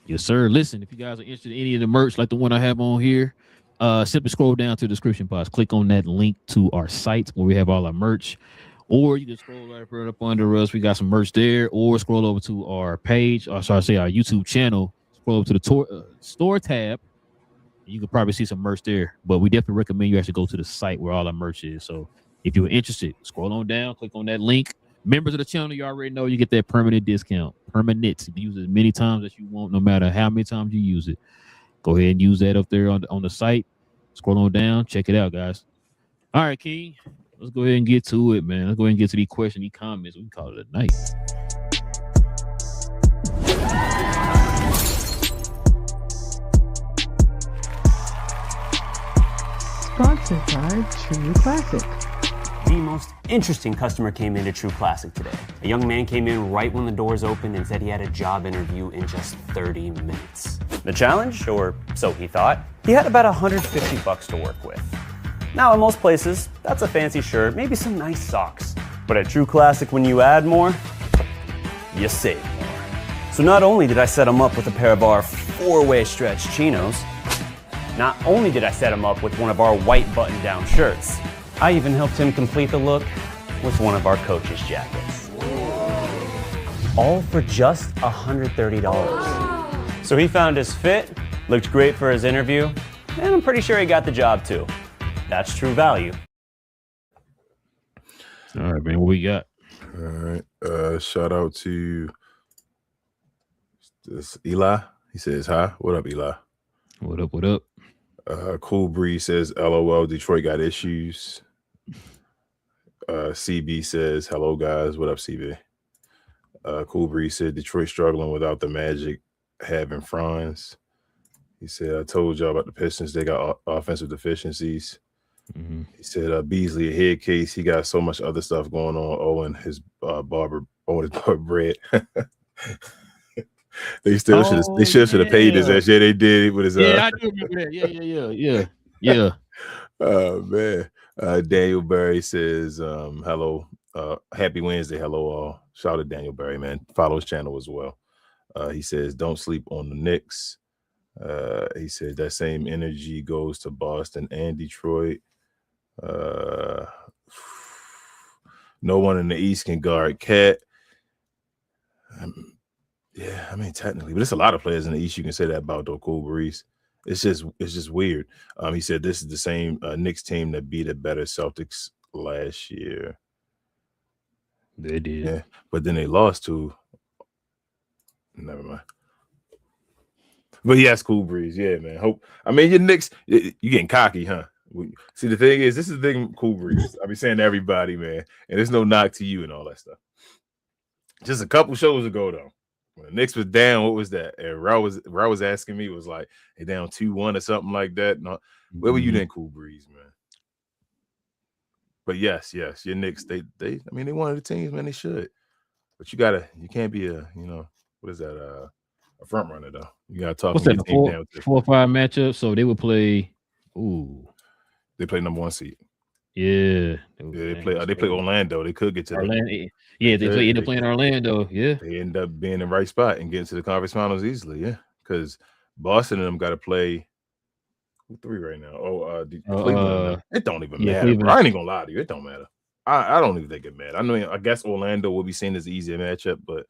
Yes, sir. Listen, if you guys are interested in any of the merch like the one I have on here, simply scroll down to the description box. Click on that link to our site where we have all our merch. Or you can scroll right up under us. We got some merch there. Or scroll over to our page. Or our YouTube channel. Scroll over to the store tab. You could probably see some merch there. But we definitely recommend you actually go to the site where all our merch is. So if you're interested, scroll on down, click on that link. Members of the channel, you already know you get that permanent discount. Permanent. You use it as many times as you want, no matter how many times you use it. Go ahead and use that up there on the site. Scroll on down, check it out, guys. All right, King. Let's go ahead and get to it, man. Let's go ahead and get to these questions, these comments. We can call it a night. Sponsored by True Classic. The most interesting customer came into True Classic today. A young man came in right when the doors opened and said he had a job interview in just 30 minutes. The challenge, or so he thought, he had about $150 to work with. Now, in most places, that's a fancy shirt, maybe some nice socks. But at True Classic, when you add more, you save more. So not only did I set him up with a pair of our 4-way stretch chinos, not only did I set him up with one of our white button-down shirts, I even helped him complete the look with one of our coach's jackets. All for just $130. So he found his fit, looked great for his interview, and I'm pretty sure he got the job too. That's true value. All right, man. What we got? All right. Shout out to this Eli. He says, hi. What up, Eli? What up? What up? Cool Breeze says, LOL, Detroit got issues. CB says, hello, guys. What up, CB? Cool Breeze said, Detroit struggling without the Magic having Franz. He said, I told y'all about the Pistons. They got offensive deficiencies. Mm-hmm. He said, Beasley, a head case. He got so much other stuff going on. Owen, his barber bread. They still should have paid his ass. Yeah, they did with his. Yeah, I do remember that. Yeah. Oh man. Daniel Berry says, hello. Happy Wednesday. Hello all. Shout out to Daniel Berry, man. Follow his channel as well. He says, don't sleep on the Knicks. He said that same energy goes to Boston and Detroit. No one in the East can guard Cat. Yeah, I mean technically, but there's a lot of players in the East you can say that about, though. Cool Breeze. It's just weird. He said this is the same Knicks team that beat a better Celtics last year. They did. Yeah, but then they lost to. Never mind. But yes, Cool Breeze. Yeah, man. I mean, your Knicks, you getting cocky, huh? See, the thing is, this is the thing, Cool Breeze. I be saying to everybody, man, and there's no knock to you and all that stuff. Just a couple shows ago, though, when the Knicks was down, what was that? And Raul was asking me, was like, they down 2-1 or something like that. No, where were you then, Cool Breeze, man? But yes, your Knicks, they one of the teams, man, they should. But you can't be what is that? A front runner though. You gotta talk. What's that? 4 or 5 matchups. So they would play. Ooh, they play number 1 seed. Yeah, they play Orlando. They could get to Orlando. They end up playing Orlando. Yeah, they end up being in the right spot and getting to the conference finals easily. Yeah, because Boston and them got to play 3 right now. Cleveland. It don't even matter. Bro. I ain't gonna lie to you. It don't matter. I don't even think it matters. I guess Orlando will be seen as the easier matchup, but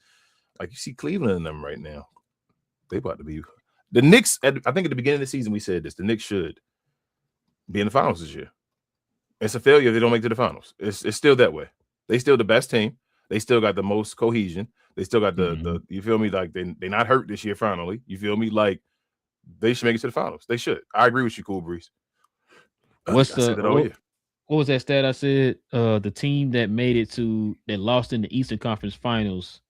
like you see Cleveland in them right now. They about to be the Knicks. I think at the beginning of the season we said this. The Knicks should be in the finals this year. It's a failure if they don't make it to the finals. It's still that way. They still the best team. They still got the most cohesion. They still got the you feel me? Like they not hurt this year finally. You feel me? Like they should make it to the finals. They should. I agree with you, Cool Breeze. What was that stat I said? The team that lost in the Eastern Conference Finals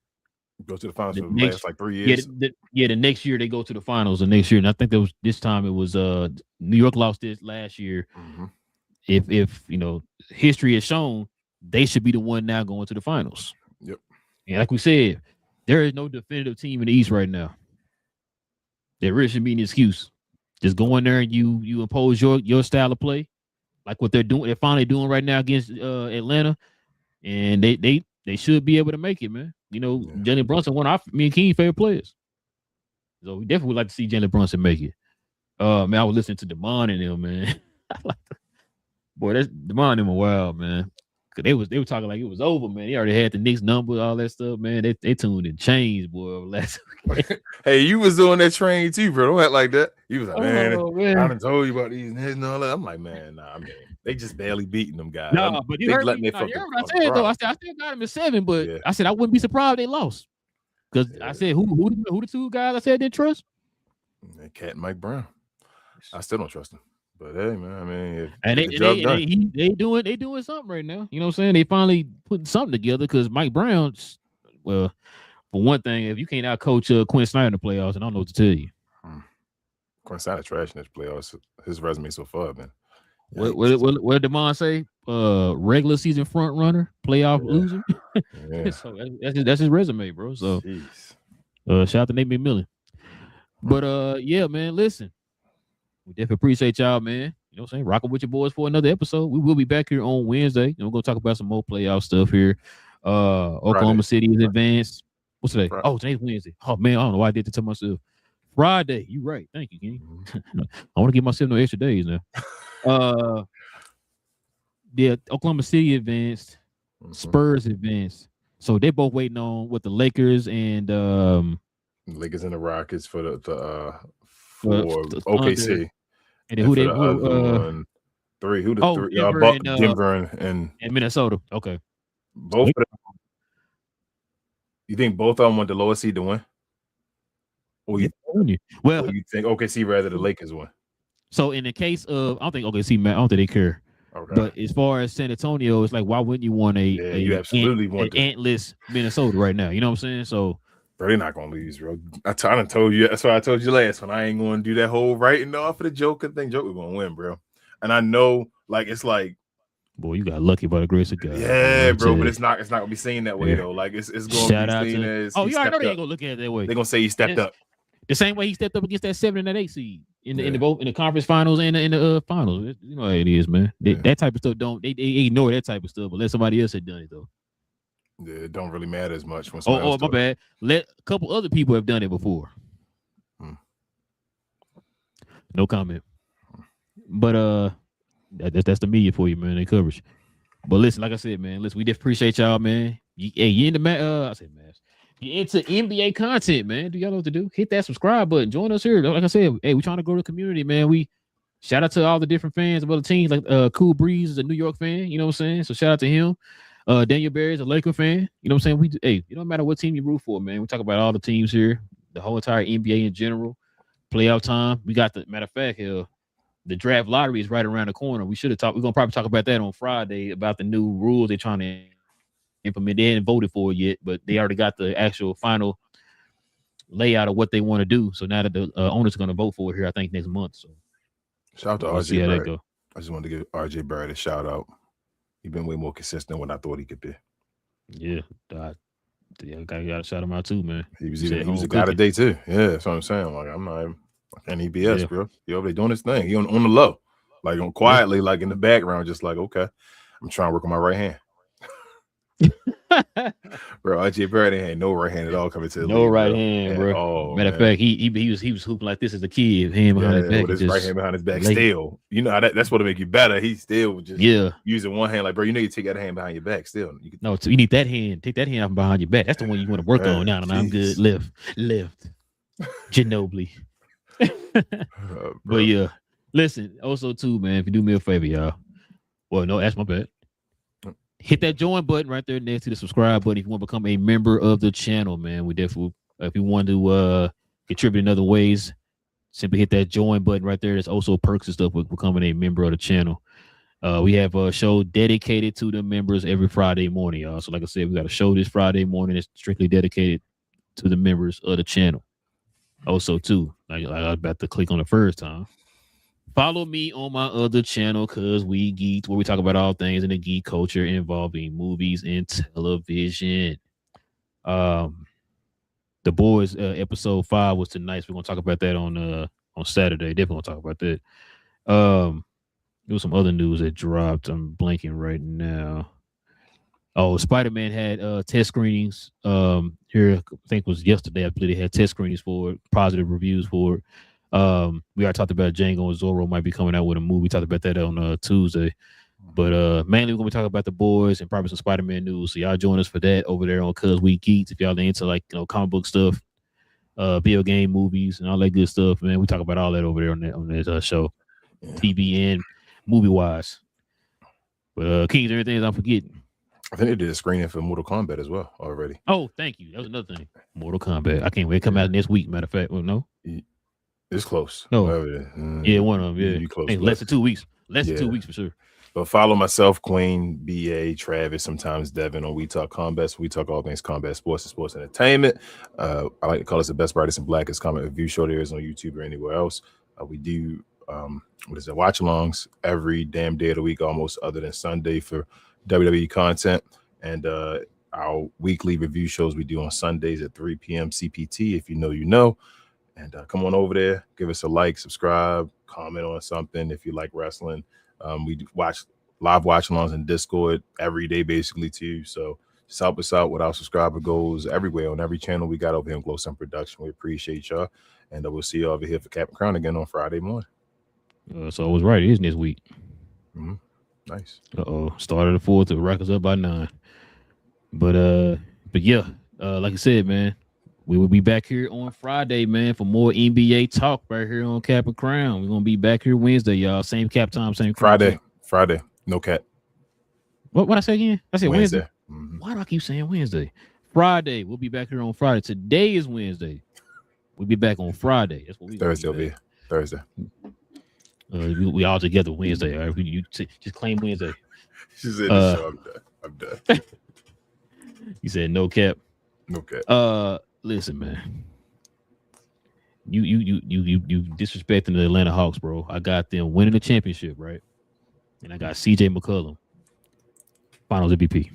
go to the finals for the last like 3 years. The next year they go to the finals. The next year, and I think this time it was New York lost this last year. Mm-hmm. If history has shown, they should be the one now going to the finals. Yep. And like we said, there is no definitive team in the East right now. There really shouldn't be an excuse. Just go in there and you impose your style of play, like what they're doing. They're finally doing right now against Atlanta, and they should be able to make it, man. Jalen Brunson, one of me and King favorite players. So we definitely would like to see Jalen Brunson make it. Man, I was listening to Demond and them, man. Boy, that's Demond and them a wild, man. Cause they were talking like it was over, man. They already had the Knicks number, all that stuff, man. They tuned in chains, boy. Last Hey, you was on that train too, bro. Don't act like that. You was like, man, man. I done told you about these Knicks and all that. I'm like, man, nah, man. They just barely beating them guys. No, but you heard me. You heard what I said though. I still got them at 7, but yeah. I said I wouldn't be surprised they lost. Because I said who the 2 guys I said didn't trust? Cat and Mike Brown. I still don't trust them. But hey, man, I mean, they doing something right now. You know what I'm saying? They finally putting something together because Mike Brown, well, for one thing, if you can't out coach Quinn Snyder in the playoffs, I don't know what to tell you. Quinn Snyder trash in his playoffs. His resume so far, man. What did DeMond say? Regular season front runner, playoff loser. Yeah. So that's his resume, bro. So shout out to Nate McMillan. But yeah, man, listen. We definitely appreciate y'all, man. You know what I'm saying? Rocking with your boys for another episode. We will be back here on Wednesday. And we're gonna talk about some more playoff stuff here. Oklahoma City is advanced. What's today? Friday. Oh, today's Wednesday. Oh man, I don't know why I did that to myself. Friday. You right. Thank you, King. I want to give myself no extra days now. Yeah, Oklahoma City advanced, Spurs advanced. So they're both waiting on what the Lakers and Lakers and the Rockets for the OKC. Under. And then who they three? Who the three? Denver and Minnesota. Okay. Both of them. You think both of them want the lowest seed to win? Or you think OKC rather the Lakers win? So in the case of, I don't think OKC, man, I don't think they care. Okay. But as far as San Antonio, it's like, why wouldn't you want you absolutely want an antless Minnesota right now? You know what I'm saying? So bro, they're not gonna lose, bro. I told you. That's why I told you last one. I ain't gonna do that whole writing off of the Joker thing. Joker gonna win, bro. And I know, like, it's like, boy, you got lucky by the grace of God. Yeah, bro. But it's not gonna be seen that way though. Like it's gonna be seen as. Oh, you already know they ain't gonna look at it that way. They're gonna say he stepped up. The same way he stepped up against that 7 and that 8 seed in the conference finals and in the finals. You know how it is, man. That type of stuff they ignore that type of stuff, but let somebody else had done it though. Yeah, it don't really matter as much. When my bad. Let a couple other people have done it before. No comment. But that's the media for you, man. They coverage. But listen, like I said, man. Listen, we just appreciate y'all, man. You in the I said, man. You into NBA content, man. Do y'all know what to do? Hit that subscribe button. Join us here. Like I said, hey, we trying to grow the community, man. We shout out to all the different fans of other teams. Like Cool Breeze is a New York fan, you know what I'm saying? So shout out to him. Daniel Barry is a Laker fan. You know what I'm saying? It don't matter what team you root for, man. We talk about all the teams here, the whole entire NBA in general. Playoff time. We got the matter of fact here. The draft lottery is right around the corner. We're gonna probably talk about that on Friday about the new rules they're trying to implement. They hadn't voted for it yet, but they already got the actual final layout of what they want to do. So now that the owners are going to vote for it here, I think next month. So shout out to RJ Barrett. I just wanted to give RJ Barrett a shout out. He's been way more consistent than what I thought he could be. Yeah, I gotta shout him out too, man. He was a guy today too. Yeah, that's what I'm saying. Like I'm not any BS, bro. He over there doing his thing. He on the low, like on quietly, like in the background, just like okay, I'm trying to work on my right hand. Bro, RJ Barrett ain't had no right hand at all coming to the league, right hand, bro. Oh, matter of fact, he was hooping like this as a kid, hand behind his back, with his right hand behind his back. Still, you know how that's what'll make you better. He still just using one hand, like bro, you need to take that hand behind your back. Still, you need that hand. Take that hand out behind your back. That's the one you want to work on now. And I'm good. Left, Ginobili. But yeah, listen. Also, too, man, if you do me a favor, y'all. Well, no, that's my bad. Hit that join button right there next to the subscribe button if you want to become a member of the channel, man. We definitely, if you want to contribute in other ways, simply hit that join button right there. There's also perks and stuff with becoming a member of the channel. We have a show dedicated to the members every Friday morning, y'all. So like I said, we got a show this Friday morning that's strictly dedicated to the members of the channel. Also, too, like I was about to click on the first time. Follow me on my other channel, Cause We Geeked, where we talk about all things in the geek culture involving movies and television. The Boys episode 5 was tonight. So we're gonna talk about that on Saturday. Definitely gonna talk about that. There was some other news that dropped. I'm blanking right now. Oh, Spider-Man had test screenings. Here, I think it was yesterday. I believe they had test screenings for it, positive reviews for it. We already talked about Django and Zorro might be coming out with a movie. We talked about that on Tuesday. But mainly we're gonna be talking about the boys and probably some Spider-Man news. So y'all join us for that over there on Cuz We Geeks. If y'all into like comic book stuff, video game movies and all that good stuff, man. We talk about all that over there on that show. Yeah. TV and movie wise. But King, is there anything I'm forgetting? I think they did a screening for Mortal Kombat as well already. Oh, thank you. That was another thing. Mortal Kombat. I can't wait to come out next week. Matter of fact, well, no, it's close. No, yeah, one of them. Yeah, you close. Hey, less than 2 weeks. Less than 2 weeks for sure. But follow myself, Queen, BA, Travis, sometimes Devin on We Talk Combat. So we talk all things combat sports and sports entertainment. I like to call us the best, brightest, and blackest comic review show there is on YouTube or anywhere else. We do watch-alongs every damn day of the week, almost, other than Sunday for WWE content. And our weekly review shows we do on Sundays at 3 p.m. CPT. If you know, you know. And come on over there, give us a like, subscribe, comment on something if you like wrestling. We watch live watch-alongs in Discord every day, basically, too. So just help us out with our subscriber goals everywhere on every channel we got over here on Glow Sun Production. We appreciate y'all. And we'll see you over here for Cap and Crown again on Friday morning. So I was right. It is this week. Mm-hmm. Nice. Started the 4th. The records up by 9. But yeah, like I said, man, we will be back here on Friday, man, for more NBA talk right here on Cap and Crown. We're gonna be back here Wednesday, y'all. Same cap time, same crown. Friday. No cap. What I say again? I said Wednesday. Mm-hmm. Why do I keep saying Wednesday? Friday. We'll be back here on Friday. Today is Wednesday. We'll be back on Friday. That's what we Thursday will be. Thursday. We all together Wednesday. All right? You just claim Wednesday. She said the show. I'm done. You said no cap. No cap. Listen, man. You disrespecting the Atlanta Hawks, bro. I got them winning the championship, right? And I got CJ McCollum, Finals MVP.